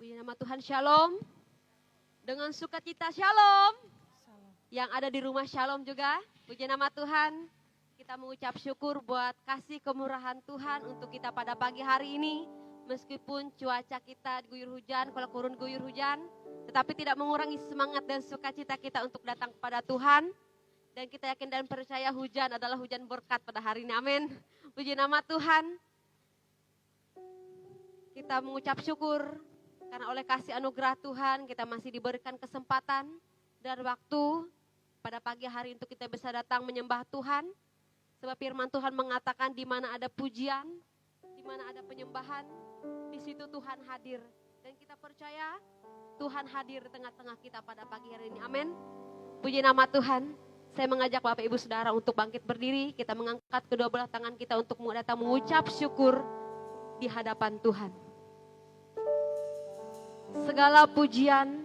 Puji nama Tuhan, shalom. Dengan sukacita shalom. Yang ada di rumah shalom juga. Puji nama Tuhan. Kita mengucap syukur buat kasih kemurahan Tuhan untuk kita pada pagi hari ini. Meskipun cuaca kita diguyur hujan, kalau kurun guyur hujan. Tetapi tidak mengurangi semangat dan sukacita kita untuk datang kepada Tuhan. Dan kita yakin dan percaya hujan adalah hujan berkat pada hari ini. Amin. Puji nama Tuhan. Kita mengucap syukur karena oleh kasih anugerah Tuhan kita masih diberikan kesempatan dan waktu pada pagi hari untuk kita bisa datang menyembah Tuhan. Sebab firman Tuhan mengatakan di mana ada pujian, di mana ada penyembahan, di situ Tuhan hadir. Dan kita percaya Tuhan hadir di tengah-tengah kita pada pagi hari ini. Amin. Puji nama Tuhan. Saya mengajak Bapak Ibu Saudara untuk bangkit berdiri. Kita mengangkat kedua belah tangan kita untuk datang mengucap syukur di hadapan Tuhan. Segala pujian,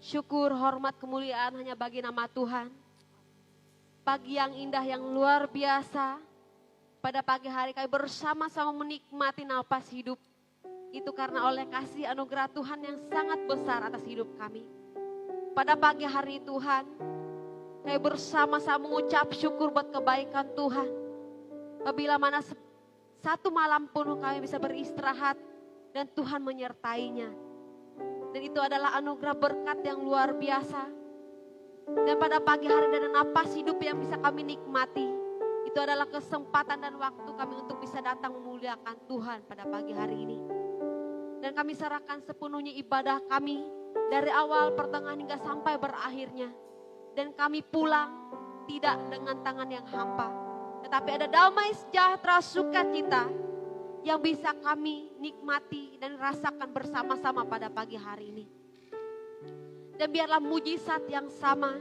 syukur, hormat, kemuliaan hanya bagi nama Tuhan. Pagi yang indah, yang luar biasa. Pada pagi hari kami bersama-sama menikmati nafas hidup. Itu karena oleh kasih anugerah Tuhan yang sangat besar atas hidup kami. Pada pagi hari Tuhan, kami bersama-sama mengucap syukur buat kebaikan Tuhan. Apabila mana satu malam pun kami bisa beristirahat dan Tuhan menyertainya. Dan itu adalah anugerah berkat yang luar biasa. Dan pada pagi hari dan napas hidup yang bisa kami nikmati. Itu adalah kesempatan dan waktu kami untuk bisa datang memuliakan Tuhan pada pagi hari ini. Dan kami serahkan sepenuhnya ibadah kami dari awal pertengahan hingga sampai berakhirnya. Dan kami pulang tidak dengan tangan yang hampa. Tetapi ada damai sejahtera sukacita yang bisa kami nikmati dan rasakan bersama-sama pada pagi hari ini. Dan biarlah mujizat yang sama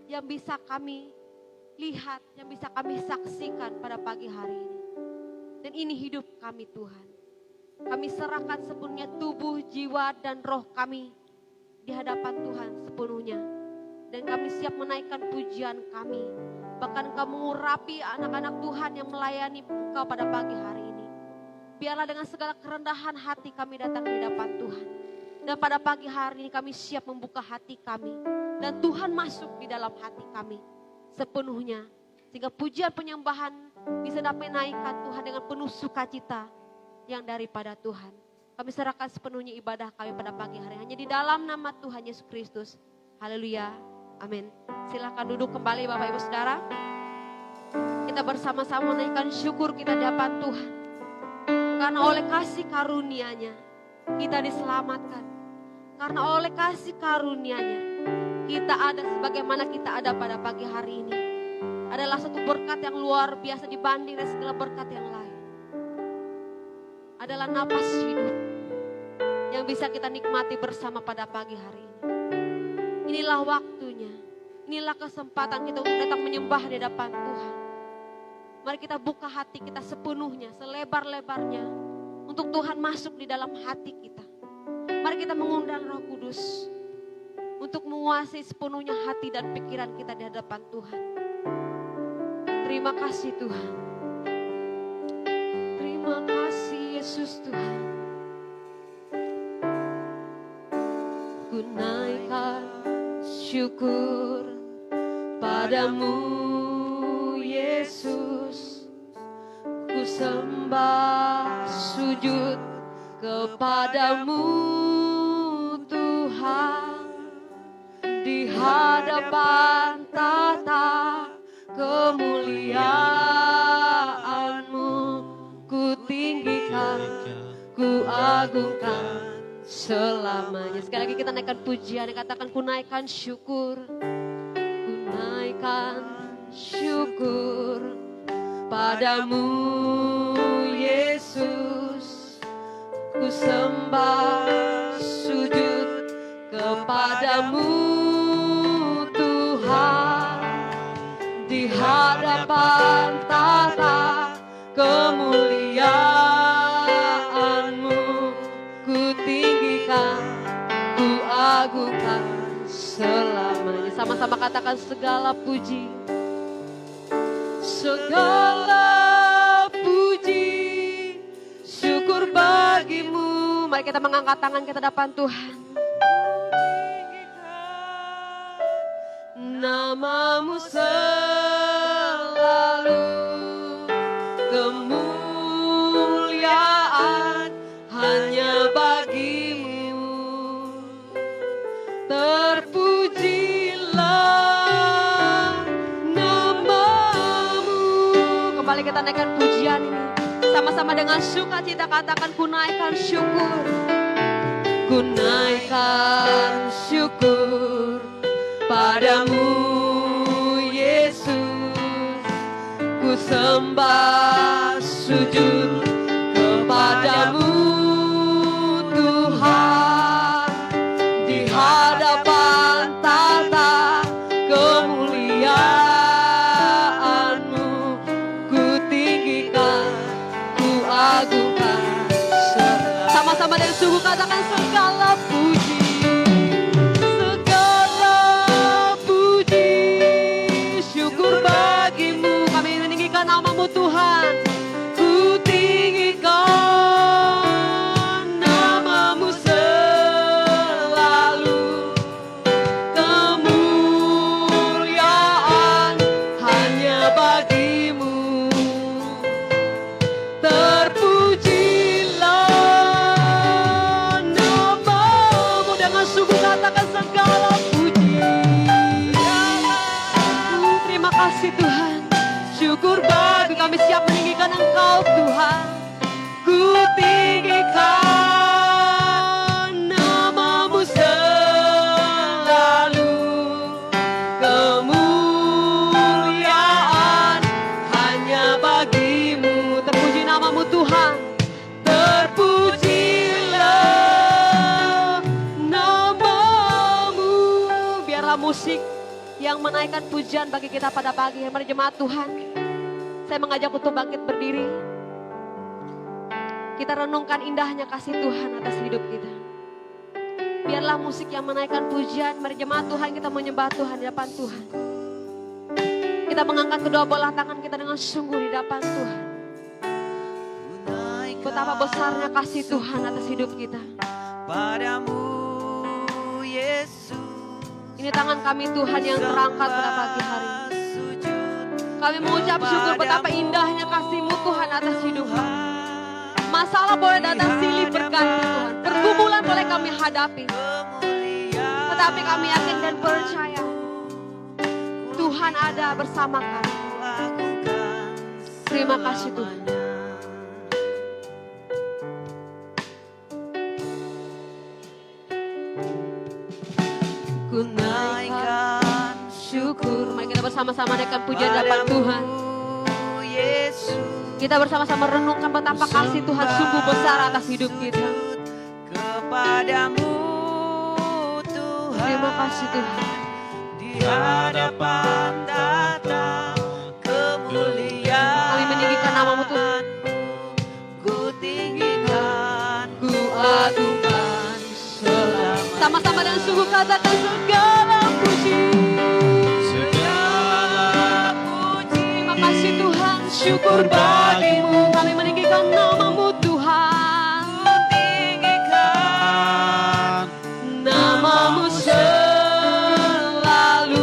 yang bisa kami lihat, yang bisa kami saksikan pada pagi hari ini. Dan ini hidup kami Tuhan. Kami serahkan sepenuhnya tubuh, jiwa, dan roh kami di hadapan Tuhan sepenuhnya. Dan kami siap menaikkan pujian kami. Bahkan Engkau mengurapi anak-anak Tuhan yang melayani Engkau pada pagi hari ini. Biarlah dengan segala kerendahan hati kami datang di hadapan Tuhan. Dan pada pagi hari ini kami siap membuka hati kami. Dan Tuhan masuk di dalam hati kami sepenuhnya. Sehingga pujian penyembahan bisa dapat naikkan Tuhan dengan penuh sukacita yang daripada Tuhan. Kami serahkan sepenuhnya ibadah kami pada pagi hari. Hanya di dalam nama Tuhan Yesus Kristus. Haleluya. Amin. Silakan duduk kembali Bapak Ibu Saudara. Kita bersama-sama menaikkan syukur kita di hadapan Tuhan. Karena oleh kasih karunia-Nya kita diselamatkan. Karena oleh kasih karunia-Nya kita ada sebagaimana kita ada pada pagi hari ini. Adalah satu berkat yang luar biasa dibanding dengan segala berkat yang lain. Adalah napas hidup yang bisa kita nikmati bersama pada pagi hari ini. Inilah waktunya. Inilah kesempatan kita untuk datang menyembah di hadapan Tuhan. Mari kita buka hati kita sepenuhnya, selebar-lebarnya. Untuk Tuhan masuk di dalam hati kita. Mari kita mengundang Roh Kudus. Untuk menguasai sepenuhnya hati dan pikiran kita di hadapan Tuhan. Terima kasih Tuhan. Terima kasih Yesus Tuhan. Ku naikkan syukur padamu Yesus. Ku sembah sujud kepadamu Tuhan. Di hadapan tata kemuliaan-Mu ku tinggikan, ku agungkan selamanya. Sekali lagi kita naikkan pujian, katakan ku naikkan syukur. Ku naikkan syukur padamu Yesus. Ku sembah sujud kepadamu Tuhan. Di hadapan tata kemuliaan-Mu ku tinggikan, ku agungkan selamanya. Sama-sama katakan segala puji. Segala puji, syukur bagimu. Mari kita mengangkat tangan kita depan Tuhan. Namamu selalu, kemuliaan hanya bagimu. Terpujilah namamu. Kembali kita naikkan pujian ini. Sama-sama dengan sukacita katakan ku naikkan syukur. Ku naikkan syukur padamu Yesus. Ku sembah sujud kepadamu Tuhan. Di hadapan tata kemuliaan-Mu ku tinggikan, ku agungkan. Sama-sama dari sungguh katakan segala puji. Segala puji, syukur bagimu. Kami meninggikan namamu Tuhan. Ku tinggikan namamu selalu. Kemuliaan hanya bagimu. Terpujilah namamu. Dengan sungguh katakan segala puji. Terima kasih Tuhan. Syukur bagi kami siap meninggikan Engkau Tuhan. Ku tinggikan namamu selalu. Kemuliaan hanya bagimu. Terpuji namamu Tuhan. Terpujilah namamu. Biarlah musik yang menaikkan pujian bagi kita pada pagi hari. Mari jemaat Tuhan, saya mengajak untuk bangkit berdiri. Kita renungkan indahnya kasih Tuhan atas hidup kita. Biarlah musik yang menaikkan pujian. Mari jemaat Tuhan, kita menyembah Tuhan di depan Tuhan. Kita mengangkat kedua bola tangan kita dengan sungguh di depan Tuhan. Betapa besarnya kasih Tuhan atas hidup kita. Padamu Yesus. Ini tangan kami Tuhan yang terangkat pada pagi hari. Kami mengucap syukur betapa indahnya kasih-Mu Tuhan atas hidup kami. Masalah boleh datang silih berganti Tuhan. Pergumulan boleh kami hadapi. Tetapi kami yakin dan percaya Tuhan ada bersama kami. Terima kasih Tuhan. Ku naikkan syukur. Mari kita bersama-sama naikkan pujian depan Tuhan. Kita bersama-sama renungkan betapa kasih Tuhan sungguh besar atas hidup kita. Kepadamu Tuhan. Terima kasih Tuhan. Di hadapan tata kemuliaan. Kami meninggikan namamu Tuhan. Ku tinggikan, Ku agungkan selama. Sama-sama dengan sungguh katakan segala puji. segala puji. Terima kasih Tuhan. Syukur bagimu. Kami meninggikan namamu Tuhan. Ku tinggikan Namamu selalu.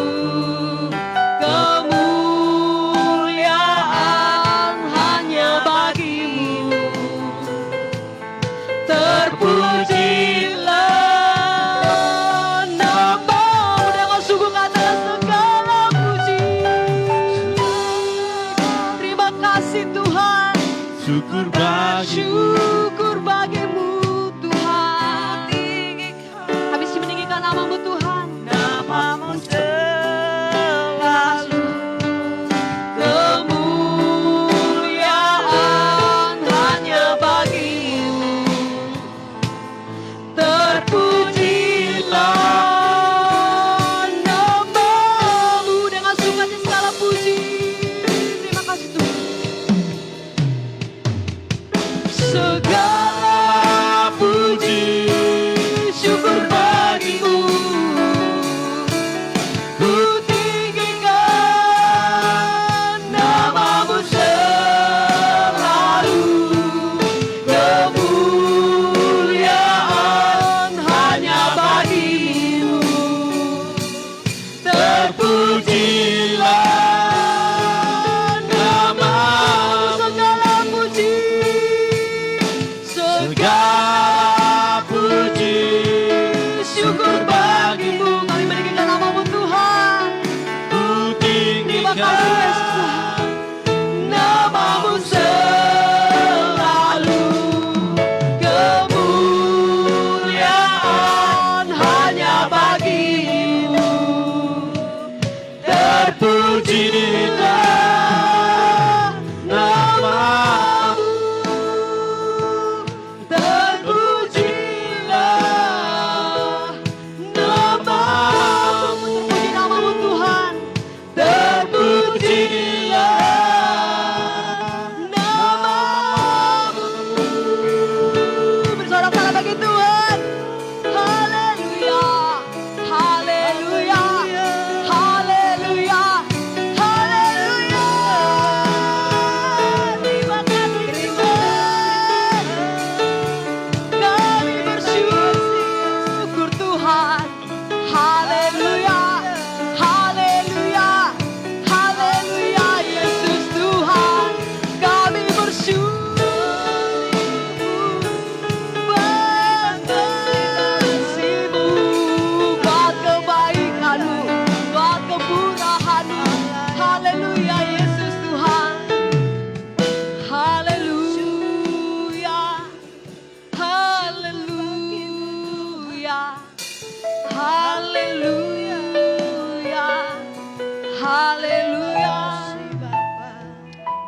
Kemuliaan hanya bagimu. Terpujilah namamu. Dengan sungguh katakan segala puji. Terima kasih Tuhan. syukur bagimu. Syukur bagimu Tuhan. Kami meninggikan namamu Tuhan. Namamu selalu. Kemuliaan hanya bagimu. Terpujilah namamu. Dengan sukacita segala puji. Terima kasih Tuhan. Segala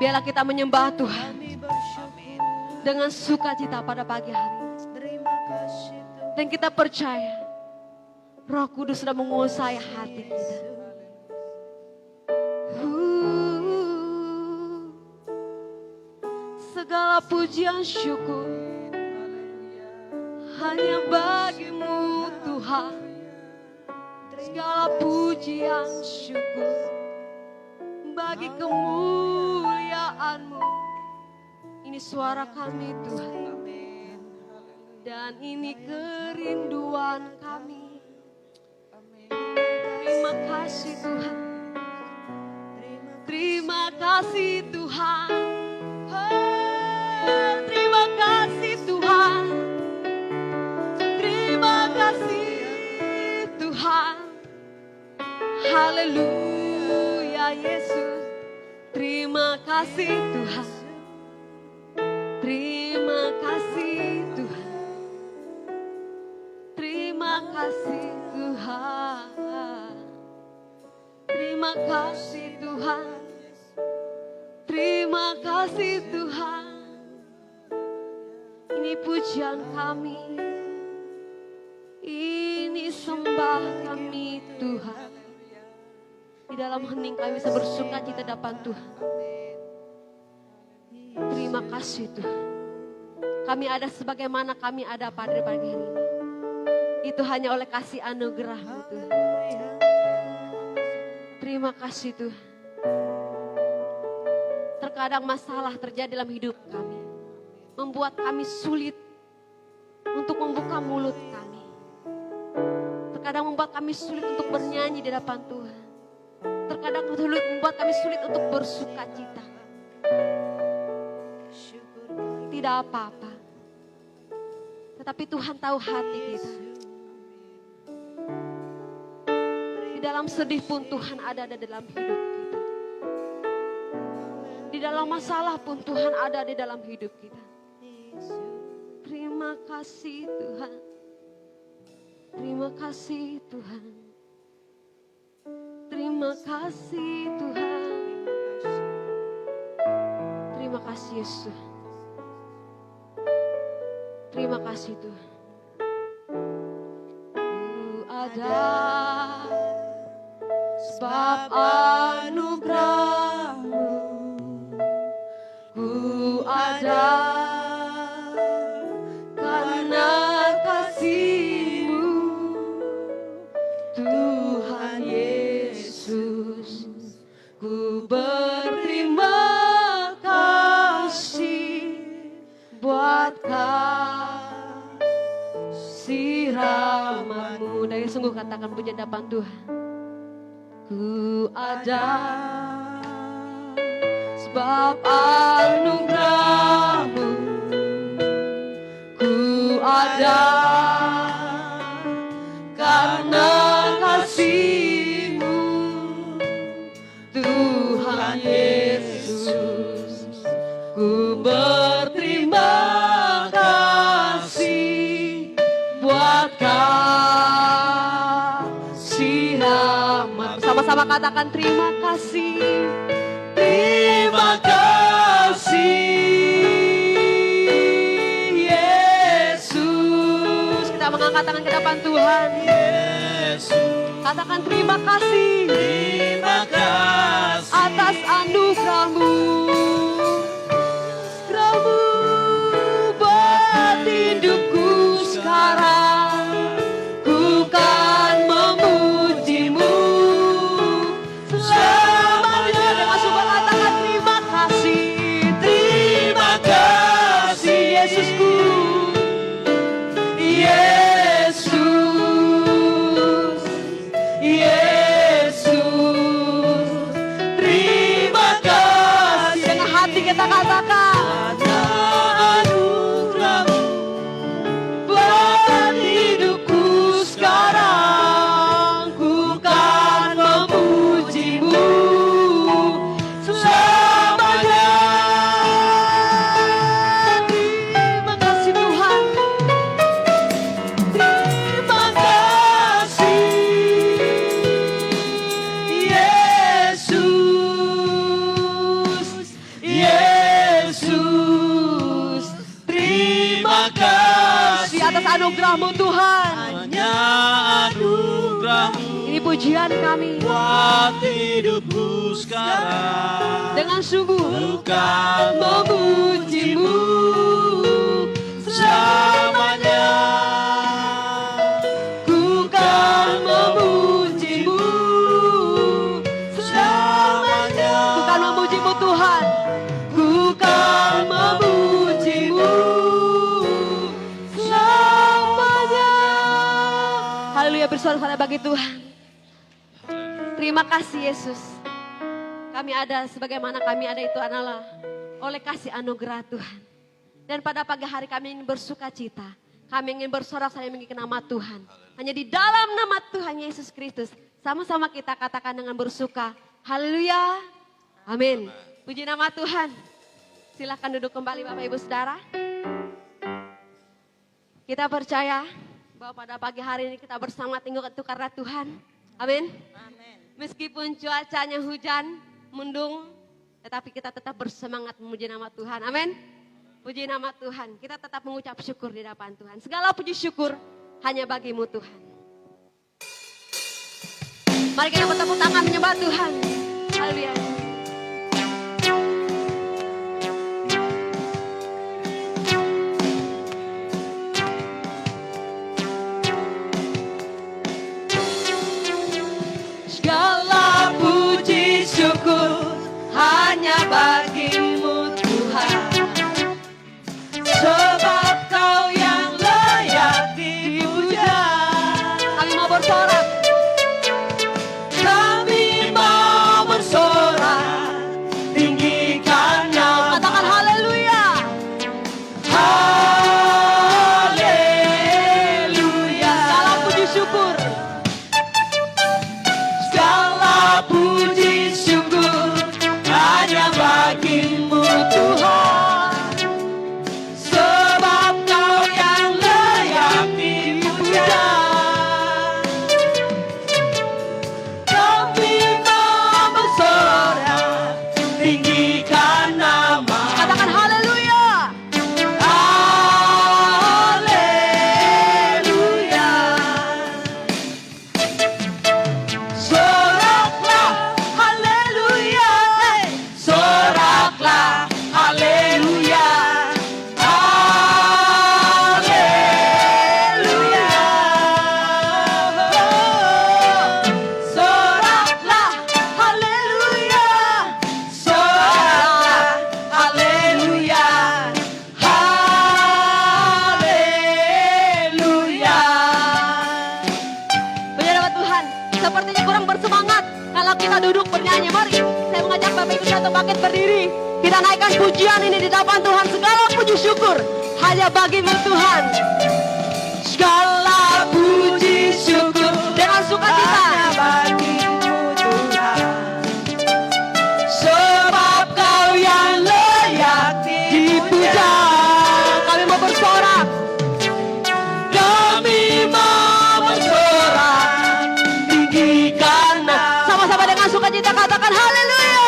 Biarlah kita menyembah Tuhan Kami bersyukur. dengan sukacita pada pagi hari. Terima kasih Tuhan. Dan kita percaya Roh Kudus sudah menguasai hati kita. Segala pujian syukur hanya bagimu Tuhan. Segala pujian syukur bagi kemuliaan-Mu. Ini suara kami Tuhan. Dan ini kerinduan kami. Terima kasih Tuhan. Terima kasih Tuhan. Oh, terima kasih Tuhan. Terima kasih Tuhan. Haleluya Yesus. Terima kasih Tuhan. Terima kasih Tuhan. Terima kasih Tuhan. Terima kasih Tuhan. Terima kasih Tuhan. Ini pujian kami. Ini sembah kami Tuhan. Di dalam hening kami bisa bersuka cita depan Tuhan. Terima kasih Tuhan. Kami ada sebagaimana kami ada pada pagi hari ini. Itu hanya oleh kasih anugerah-Mu Tuhan. Terima kasih Tuhan. Terkadang masalah terjadi dalam hidup kami. Membuat kami sulit untuk membuka mulut kami. Terkadang membuat kami sulit untuk bernyanyi di hadapan Tuhan. Terkadang membuat kami sulit untuk bersuka cita. Tidak apa-apa. Tetapi Tuhan tahu hati kita. Di dalam sedih pun Tuhan ada dalam hidup kita. Di dalam masalah pun Tuhan ada di dalam hidup kita. Terima kasih Tuhan. Terima kasih Tuhan. Terima kasih Tuhan. Terima kasih Yesus. Terima kasih Tuhan. Ku ada sebab anugerah-Mu. Ku ada karena kasih-Mu. Tuhan Yesus, ku berterima kasih buat kasih rahmat-Mu. Dari sungguh katakan pujian depan Tuhan. Ku ada sebab anugerah-Mu. Ku ada karena kasih-Mu. Tuhan Yesus, ku berterima kasih buat kasih rahmat. Sama-sama katakan terima kasih. Terima kasih Yesus. Kita mengangkat tangan ke depan Tuhan. Yesus. Katakan terima kasih. Terima kasih Atas anugerah-Mu. Anugerah-Mu buat hidupku sekarang. Ku kan memuji-Mu selamanya. Dengan sungguh katakan terima kasih. Terima kasih Yesusku. Yesus, Yesus, terima kasih. anugerah-Mu Tuhan. hanya anugerah-Mu Ini pujian kami. buat hidupku sekarang. Dengan sungguh Bukan memuji-Mu selamanya, Ku kan memuji-Mu selamanya, Ku kan memuji-Mu Tuhan. Ku kan memuji-Mu selamanya. Haleluya, bersorak-sorai bagi Tuhan. Terima kasih Yesus. Kami ada sebagaimana kami ada itu adalah oleh kasih anugerah Tuhan. Dan pada pagi hari kami ingin bersuka cita. Kami ingin bersorak-sorai mengingat nama Tuhan. Hanya di dalam nama Tuhan Yesus Kristus. Sama-sama kita katakan dengan bersuka. Haleluya. Amin. Puji nama Tuhan. Silakan duduk kembali Bapak Ibu Saudara. Kita percaya bahwa pada pagi hari ini kita bersama tinggal itu karena Tuhan. Amin. Meskipun cuacanya hujan, mendung, tetapi kita tetap bersemangat memuji nama Tuhan. Amin. Puji nama Tuhan. Kita tetap mengucap syukur di hadapan Tuhan. Segala puji syukur hanya bagi-Mu Tuhan. Mari kita bertepuk tangan menyembah Tuhan. Haleluya. Segala puji syukur hanya bagi-Mu Tuhan. sebab Kau yang layak dipuja. Kami mau bersorak. Kami mau bersorak, tinggikan nama. Katakan haleluya. Haleluya. Segala puji syukur. Segala puji syukur hanya bagi-Mu Tuhan. Sebab Kau yang layak dipuja. Kami mau bersorak, tinggikan nama. Katakan haleluya. Haleluya. Soraklah, haleluya. Soraklah, haleluya. Haleluya. Soraklah, haleluya. Soraklah, haleluya. Haleluya. Puji nama Tuhan. Sepertinya kurang bersemangat kalau kita duduk bernyanyi. Mari saya mengajak Bapak Ibu satu bangkit berdiri. Kita naikkan pujian ini di depan Tuhan. Segala puji syukur hanya bagi-Mu Tuhan. Segala puji syukur Dengan sukacita. hanya bagi-Mu Tuhan. Sebab Kau yang layak dipuja. Kami mau bersorak. Kami mau bersorak, tinggikan nama. Sama-sama dengan sukacita katakan haleluya.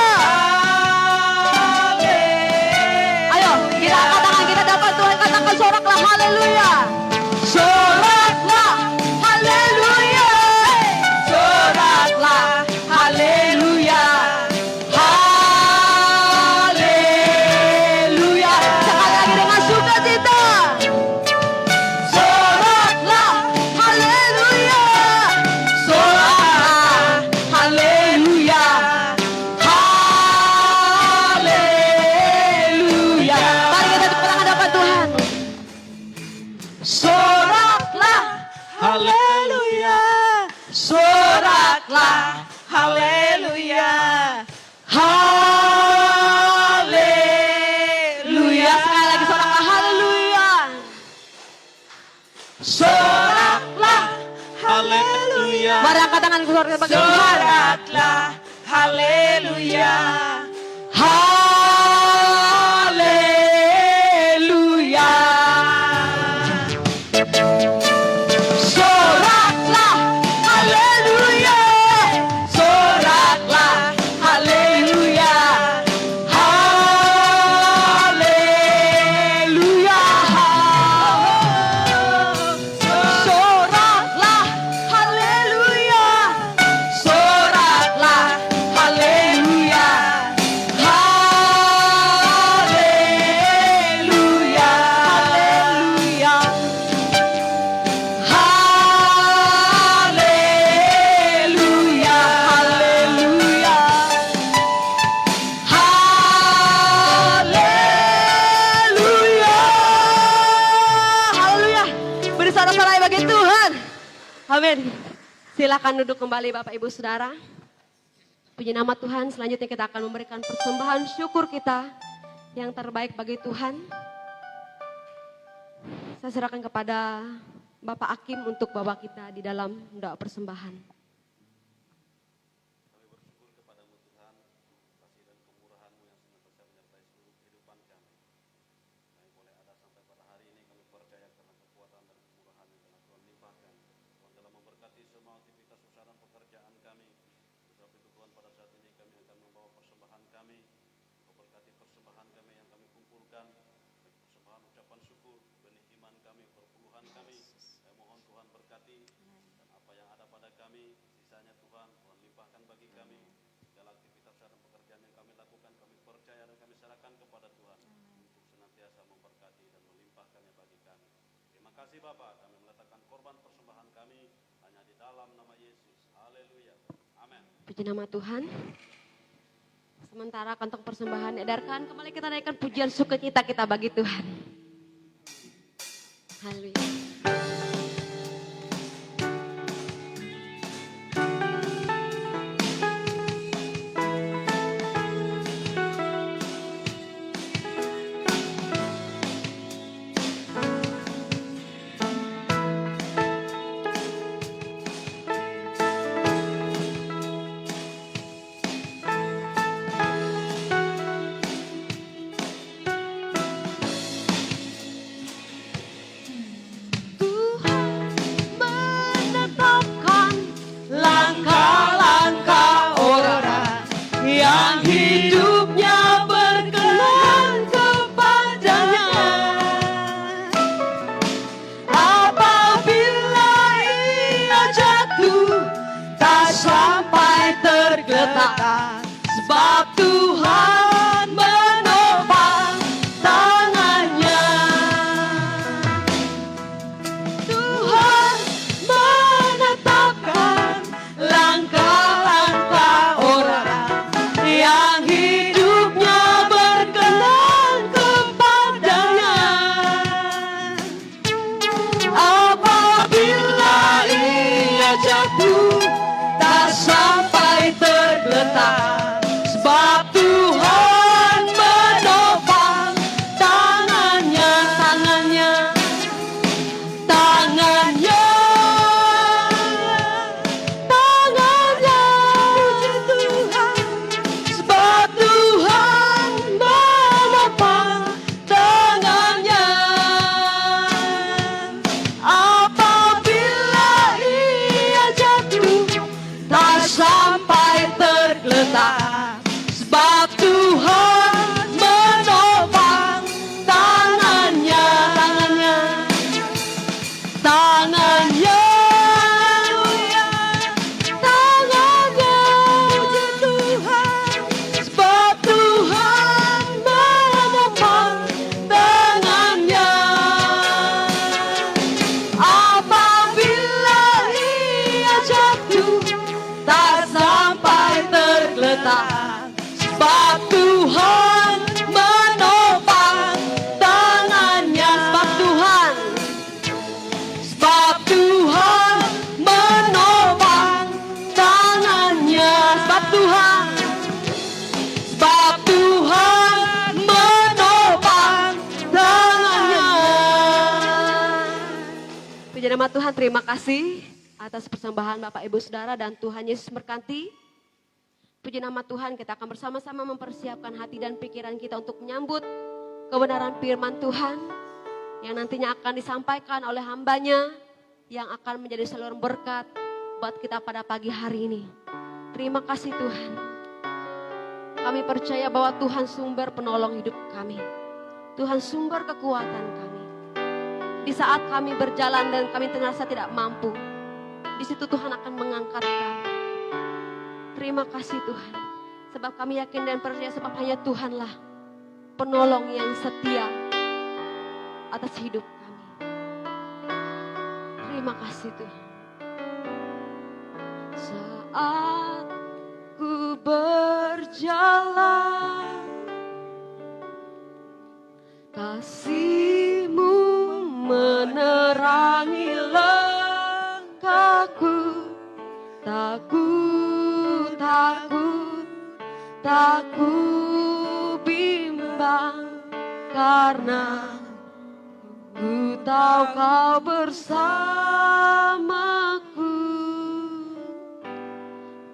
Ayo kita katakan kita dapat Tuhan. Katakan soraklah haleluya. Soraklah, haleluya. Soraklah, haleluya. Haleluya. Sekali lagi dengan sukacita. Soraklah, haleluya. Soraklah, haleluya. Haleluya. Mari kita tepuk tangan depan Tuhan. Soraklah, haleluya. Soraklah, haleluya. Haleluya. Sekali lagi soraklah haleluya. Soraklah, haleluya. Mari angkat tangan ke surga bagi Tuhan. Soraklah, haleluya. Haleluya. Soraklah, haleluya. Soraklah, haleluya. Haleluya. Amin. Silakan duduk kembali Bapak Ibu Saudara. Puji nama Tuhan, selanjutnya kita akan memberikan persembahan syukur kita yang terbaik bagi Tuhan. Saya serahkan kepada Bapak Hakim untuk bawa kita di dalam doa persembahan. Kami bersyukur kepadamu Tuhan, kasih dan kemurahan-Mu yang senantiasa menyertai seluruh kehidupan kami. Kami boleh ada sampai pada hari ini, kami percaya karena kekuatan dan kemurahan yang telah Tuhan limpahkan. Tuhan telah memberkati semua aktivitas usaha dan pekerjaan kami. Sebab itu Tuhan, pada saat ini kami akan membawa persembahan kami. Kau berkati persembahan kami yang kami kumpulkan, baik persembahan ucapan syukur, benih iman kami, perpuluhan kami. Saya mohon Tuhan berkati, dan apa yang ada pada kami, sisanya Tuhan limpahkan bagi kami. Segala aktivitas dan pekerjaan yang kami lakukan, kami percaya dan kami serahkan kepada Tuhan untuk senantiasa memberkati dan melimpahkannya bagi kami. Terima kasih Bapa, kami meletakkan korban persembahan kami hanya di dalam nama Yesus. Haleluya. Amin. Puji nama Tuhan. Sementara kantong persembahan edarkan, kembali kita naikkan pujian sukacita kita bagi Tuhan. Haleluya. Langkah-langkah orang yang hidupnya berkenan kepadanya. Apabila ia jatuh, tak sampai tergeletak, sebab Tuhan menopang tangannya. Tuhan menetapkan langkah-langkah orang yang hidupnya berkenan kepadanya. Apabila ia jatuh, tak sampai tergeletak, sebab Tuhan menopang tangannya, tangannya, tangannya, tangannya. Puji Tuhan, sebab Tuhan menopang tangannya. Apabila ia jatuh, tak sampai tergeletak, sebab Tuhan menopang tangannya, tangannya, tangannya, tangannya. Puji Tuhan, sebab Tuhan menopang tangannya. Apabila ia jatuh, tak sampai tergeletak, sebab Tuhan menopang tangannya. Sebab Tuhan menopang tangannya. Sebab Tuhan menopang tangannya. Puji nama Tuhan, terima kasih atas persembahan Bapak Ibu Saudara dan Tuhan Yesus berkati. Puji nama Tuhan, kita akan bersama-sama mempersiapkan hati dan pikiran kita untuk menyambut kebenaran firman Tuhan yang nantinya akan disampaikan oleh hambanya yang akan menjadi saluran berkat buat kita pada pagi hari ini. Terima kasih Tuhan. Kami percaya bahwa Tuhan sumber penolong hidup kami. Tuhan sumber kekuatan kami. Di saat kami berjalan dan kami terasa tidak mampu, di situ Tuhan akan mengangkat kami. Terima kasih Tuhan. Sebab kami yakin dan percaya sebab hanya Tuhanlah penolong yang setia atas hidup kami. Terima kasih Tuhan. Saat ku berjalan, kasih-Mu menerangi langkahku. karena ku tahu kau bersamaku.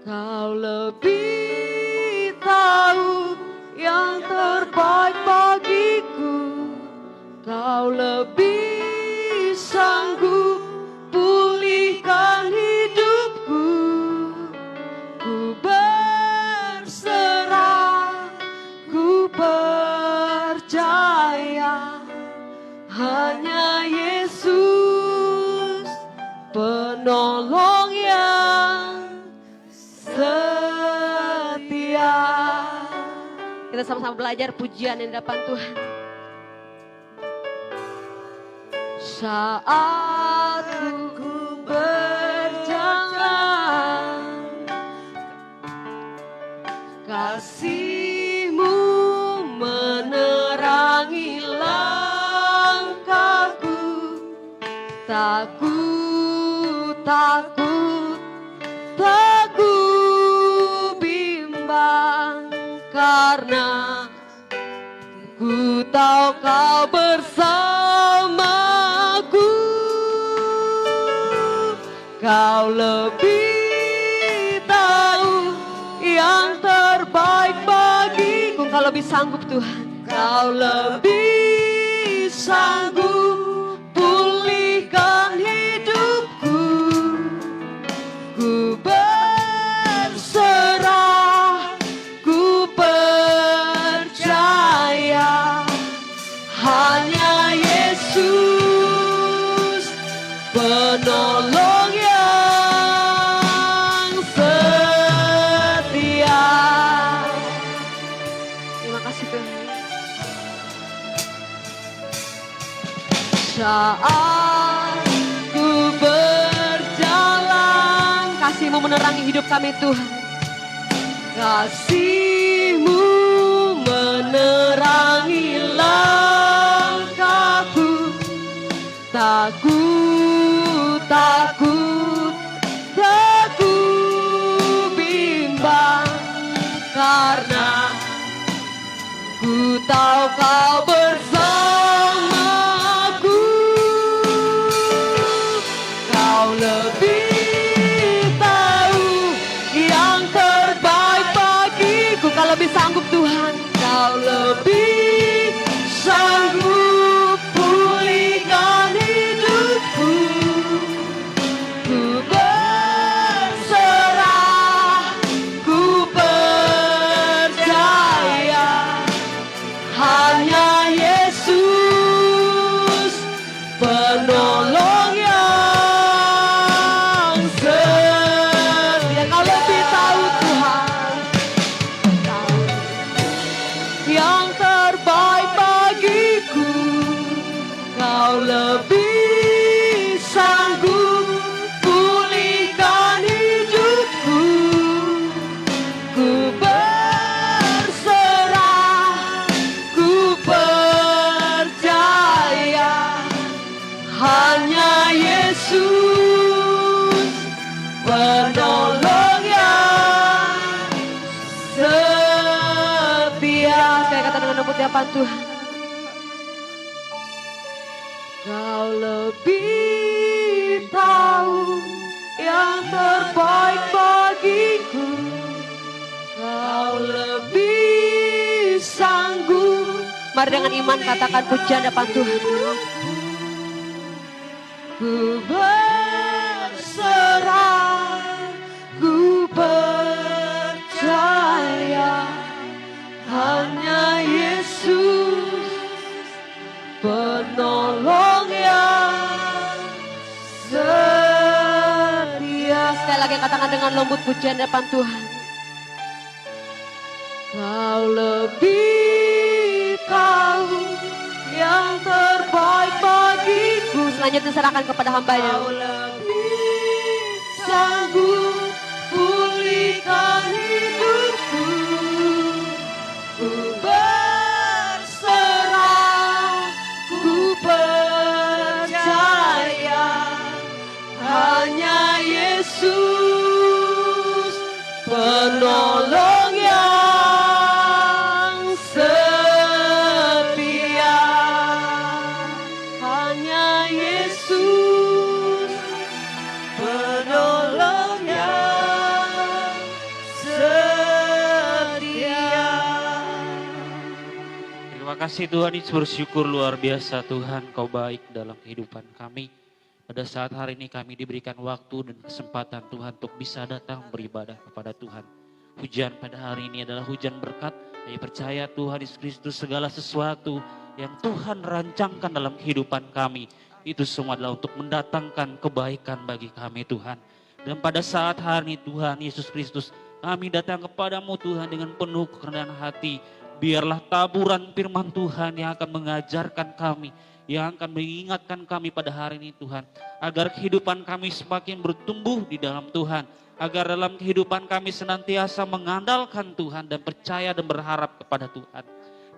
Kau lebih tahu yang terbaik bagiku. Kau lebih sanggup pulihkan hidupku. Ku berserah, ku percaya hanya Yesus penolong yang setia. Kita sama-sama belajar pujian yang di depan Tuhan. Saat ku berjalan, kasih-Mu menerangi langkahku. Takut, tak ku bimbang, karena ku tahu kau bersamaku. Kau lebih tahu yang terbaik bagiku. Kau lebih sanggup Tuhan. Kau lebih sanggup pulihkan hidupku. Ku berserah, ku percaya hanya Yesus penolong yang setia. Terima kasih Tuhan. Saat ku berjalan, kasih-Mu menerangi hidup kami Tuhan. Kasih-Mu menerangi langkahku. Takut, tak ku bimbang, karena ku tahu kau bersamaku. Kau lebih tahu yang terbaik bagiku. Kau lebih sanggup Tuhan. Kau lebih sanggup pulihkan hidupku. Ku berserah, ku percaya hanya Yesus penolong yang setia. Kau lebih tahu Tuhan yang terbaik bagiku. Kau lebih sanggup pulihkan hidupku. Ku berserah, ku percaya hanya Yesus penolong yang setia. Saya kata dengan lembut di hadapan Tuhan. Kau lebih tahu yang terbaik bagiku. Kau lebih sanggup. Mari dengan iman katakan pujian depan Tuhan. Ku berserah, ku percaya hanya Yesus penolong yang setia. Sekali lagi katakan dengan lembut pujian depan Tuhan. Kau lebih tahu yang terbaik bagiku. Selanjutnya serahkan kepada hamba-Nya. Kau lebih sanggup pulihkan hidupku. Ku berserah, ku percaya hanya Yesus penolong yang setia. Terima kasih Tuhan, Yesus bersyukur luar biasa Tuhan, Kau baik dalam kehidupan kami. Pada saat hari ini kami diberikan waktu dan kesempatan Tuhan untuk bisa datang beribadah kepada Tuhan. Hujan pada hari ini adalah hujan berkat. Saya percaya Tuhan Yesus Kristus segala sesuatu yang Tuhan rancangkan dalam kehidupan kami, itu semua adalah untuk mendatangkan kebaikan bagi kami Tuhan. Dan pada saat hari ini Tuhan Yesus Kristus, kami datang kepadamu Tuhan dengan penuh kerendahan hati. Biarlah taburan firman Tuhan yang akan mengajarkan kami, yang akan mengingatkan kami pada hari ini Tuhan. Agar kehidupan kami semakin bertumbuh di dalam Tuhan. Agar dalam kehidupan kami senantiasa mengandalkan Tuhan dan percaya dan berharap kepada Tuhan.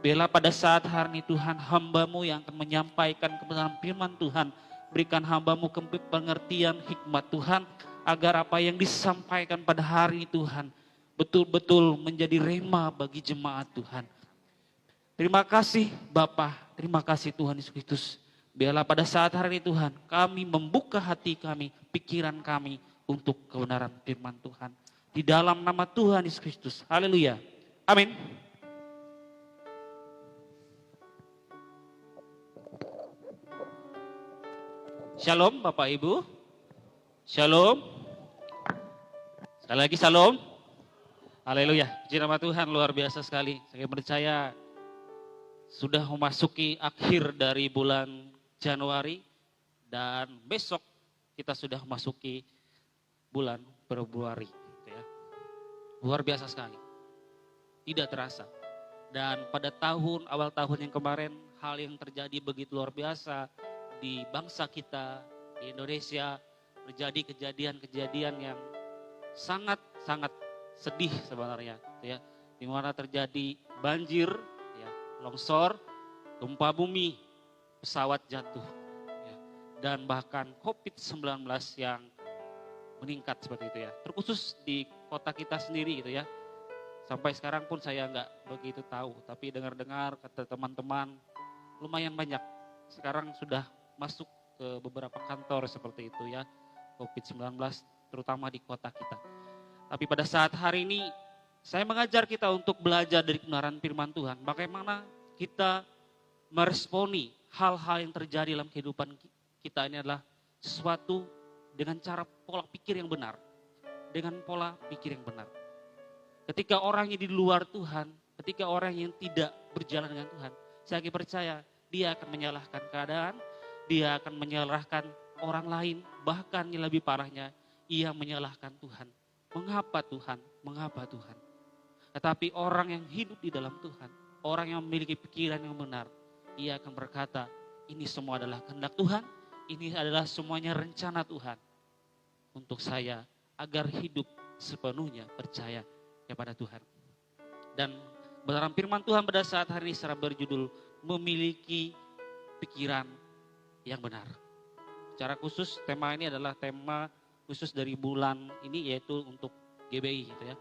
Biarlah pada saat hari ini Tuhan, hamba-Mu yang akan menyampaikan kebenaran firman Tuhan. Berikan hamba-Mu pengertian hikmat Tuhan. Agar apa yang disampaikan pada hari ini Tuhan, betul-betul menjadi rema bagi jemaat Tuhan. Terima kasih Bapa, terima kasih Tuhan Yesus Kristus. Biarlah pada saat hari ini Tuhan, kami membuka hati kami, pikiran kami untuk kebenaran firman Tuhan. Di dalam nama Tuhan Yesus Kristus. Haleluya. Amin. Shalom Bapak Ibu. Shalom. Sekali lagi shalom. Haleluya. Puji nama Tuhan, luar biasa sekali. Saya percaya sudah memasuki akhir dari bulan Januari dan besok kita sudah memasuki bulan Februari. Ya. Luar biasa sekali. Tidak terasa. Dan pada awal tahun yang kemarin, hal yang terjadi begitu luar biasa di bangsa kita, di Indonesia, terjadi kejadian-kejadian yang sangat-sangat sedih sebenarnya, ya, di mana terjadi banjir, ya, longsor, gempa bumi, pesawat jatuh, ya, dan bahkan COVID-19 yang meningkat seperti itu ya. Terkhusus di kota kita sendiri gitu ya. Sampai sekarang pun saya nggak begitu tahu, tapi dengar-dengar kata teman-teman lumayan banyak. Sekarang sudah masuk ke beberapa kantor seperti itu ya, COVID-19 terutama di kota kita. Tapi pada saat hari ini saya mengajar kita untuk belajar dari kebenaran firman Tuhan. Bagaimana kita meresponi hal-hal yang terjadi dalam kehidupan kita ini adalah sesuatu dengan cara pola pikir yang benar. Dengan pola pikir yang benar. Ketika orang yang di luar Tuhan, ketika orang yang tidak berjalan dengan Tuhan, saya percaya dia akan menyalahkan keadaan, dia akan menyalahkan orang lain, bahkan yang lebih parahnya, ia menyalahkan Tuhan. Mengapa Tuhan? Mengapa Tuhan? Tetapi orang yang hidup di dalam Tuhan, orang yang memiliki pikiran yang benar, ia akan berkata, ini semua adalah kehendak Tuhan, ini adalah semuanya rencana Tuhan untuk saya agar hidup sepenuhnya percaya kepada Tuhan. Dan dalam firman Tuhan pada saat hari ini secara berjudul memiliki pikiran yang benar. Secara khusus tema ini adalah tema khusus dari bulan ini, yaitu untuk GBI gitu ya,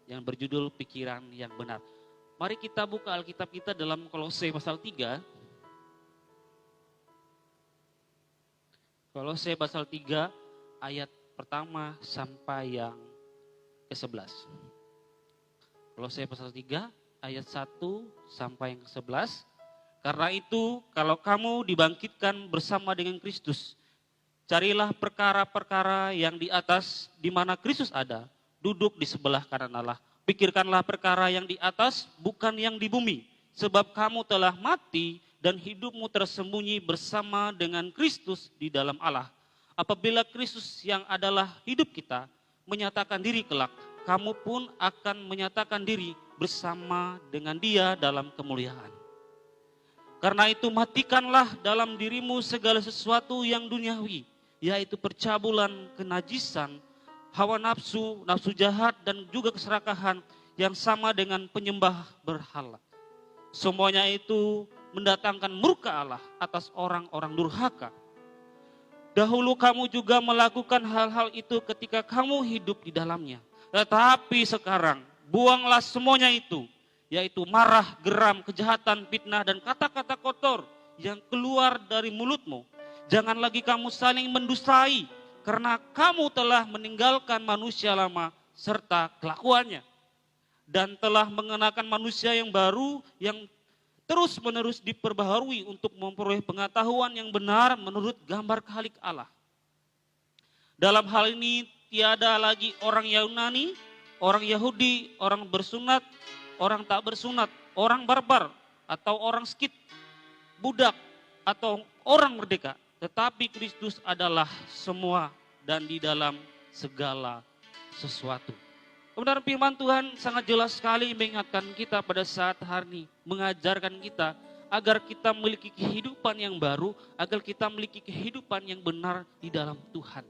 yang berjudul pikiran yang benar. Mari kita buka Alkitab kita dalam Kolose pasal 3. Kolose pasal 3 ayat pertama sampai yang ke-11. Kolose pasal 3 ayat 1 sampai yang ke-11. Karena itu kalau kamu dibangkitkan bersama dengan Kristus, carilah perkara-perkara yang di atas di mana Kristus ada, duduk di sebelah kanan Allah. Pikirkanlah perkara yang di atas, bukan yang di bumi. Sebab kamu telah mati dan hidupmu tersembunyi bersama dengan Kristus di dalam Allah. Apabila Kristus yang adalah hidup kita menyatakan diri kelak, kamu pun akan menyatakan diri bersama dengan Dia dalam kemuliaan. Karena itu matikanlah dalam dirimu segala sesuatu yang duniawi, yaitu percabulan, kenajisan, hawa nafsu, nafsu jahat, dan juga keserakahan yang sama dengan penyembah berhala. Semuanya itu mendatangkan murka Allah atas orang-orang durhaka. Dahulu kamu juga melakukan hal-hal itu ketika kamu hidup di dalamnya. Tetapi sekarang buanglah semuanya itu, yaitu marah, geram, kejahatan, fitnah, dan kata-kata kotor yang keluar dari mulutmu. Jangan lagi kamu saling mendustai, karena kamu telah meninggalkan manusia lama serta kelakuannya, dan telah mengenakan manusia yang baru yang terus menerus diperbaharui untuk memperoleh pengetahuan yang benar menurut gambar khalik Allah. Dalam hal ini tiada lagi orang Yunani, orang Yahudi, orang bersunat, orang tak bersunat, orang barbar atau orang skit, budak atau orang merdeka. Tetapi Kristus adalah semua dan di dalam segala sesuatu. Kebenaran firman Tuhan sangat jelas sekali mengingatkan kita pada saat hari ini, mengajarkan kita agar kita memiliki kehidupan yang baru, agar kita memiliki kehidupan yang benar di dalam Tuhan.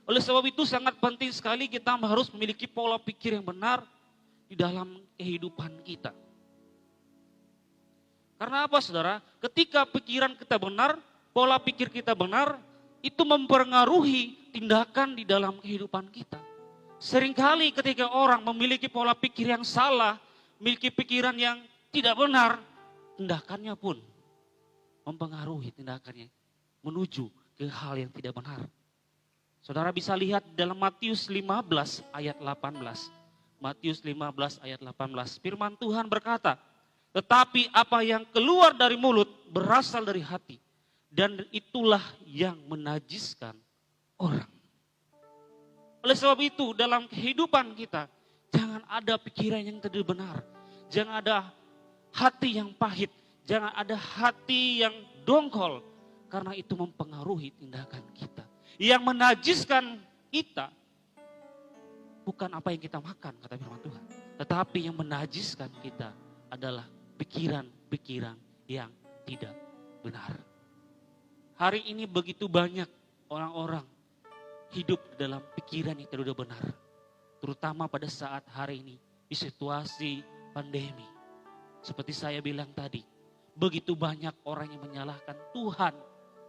Oleh sebab itu sangat penting sekali kita harus memiliki pola pikir yang benar di dalam kehidupan kita. Karena apa saudara? Ketika pikiran kita benar, pola pikir kita benar, itu mempengaruhi tindakan di dalam kehidupan kita. Seringkali ketika orang memiliki pola pikir yang salah, memiliki pikiran yang tidak benar, tindakannya pun mempengaruhi tindakannya menuju ke hal yang tidak benar. Saudara bisa lihat dalam Matius 15 ayat 18. Matius 15 ayat 18. Firman Tuhan berkata, tetapi apa yang keluar dari mulut berasal dari hati. Dan itulah yang menajiskan orang. Oleh sebab itu dalam kehidupan kita, jangan ada pikiran yang tidak benar. Jangan ada hati yang pahit. Jangan ada hati yang dongkol. Karena itu mempengaruhi tindakan kita. Yang menajiskan kita bukan apa yang kita makan, kata firman Tuhan. Tetapi yang menajiskan kita adalah pikiran-pikiran yang tidak benar. Hari ini begitu banyak orang-orang hidup dalam pikiran yang tidak benar. Terutama pada saat hari ini di situasi pandemi. Seperti saya bilang tadi, begitu banyak orang yang menyalahkan Tuhan.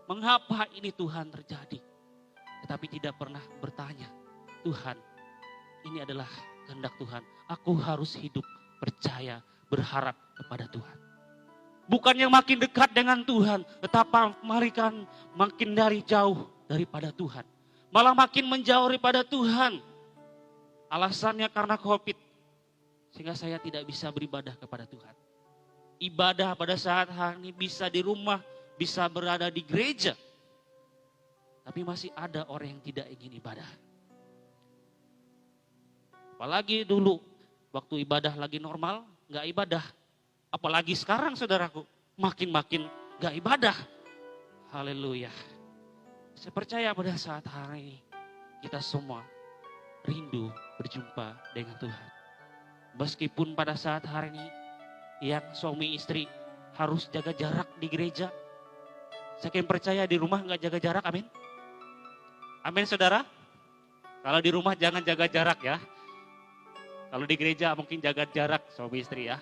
Mengapa ini Tuhan terjadi? Tetapi tidak pernah bertanya, Tuhan, ini adalah kehendak Tuhan. Aku harus hidup percaya, berharap kepada Tuhan. Bukan yang makin dekat dengan Tuhan, tetapi makin dari jauh daripada Tuhan. Malah makin menjauh daripada Tuhan. Alasannya karena COVID. Sehingga saya tidak bisa beribadah kepada Tuhan. Ibadah pada saat hari ini bisa di rumah, bisa berada di gereja. Tapi masih ada orang yang tidak ingin ibadah. Apalagi dulu, waktu ibadah lagi normal, gak ibadah. Apalagi sekarang saudaraku, makin gak ibadah. Haleluya. Saya percaya pada saat hari ini, kita semua rindu berjumpa dengan Tuhan. Meskipun pada saat hari ini, yang suami istri harus jaga jarak di gereja. Saya yakin percaya di rumah gak jaga jarak, amin. Amin saudara. Kalau di rumah jangan jaga jarak ya. Kalau di gereja mungkin jaga jarak suami istri ya.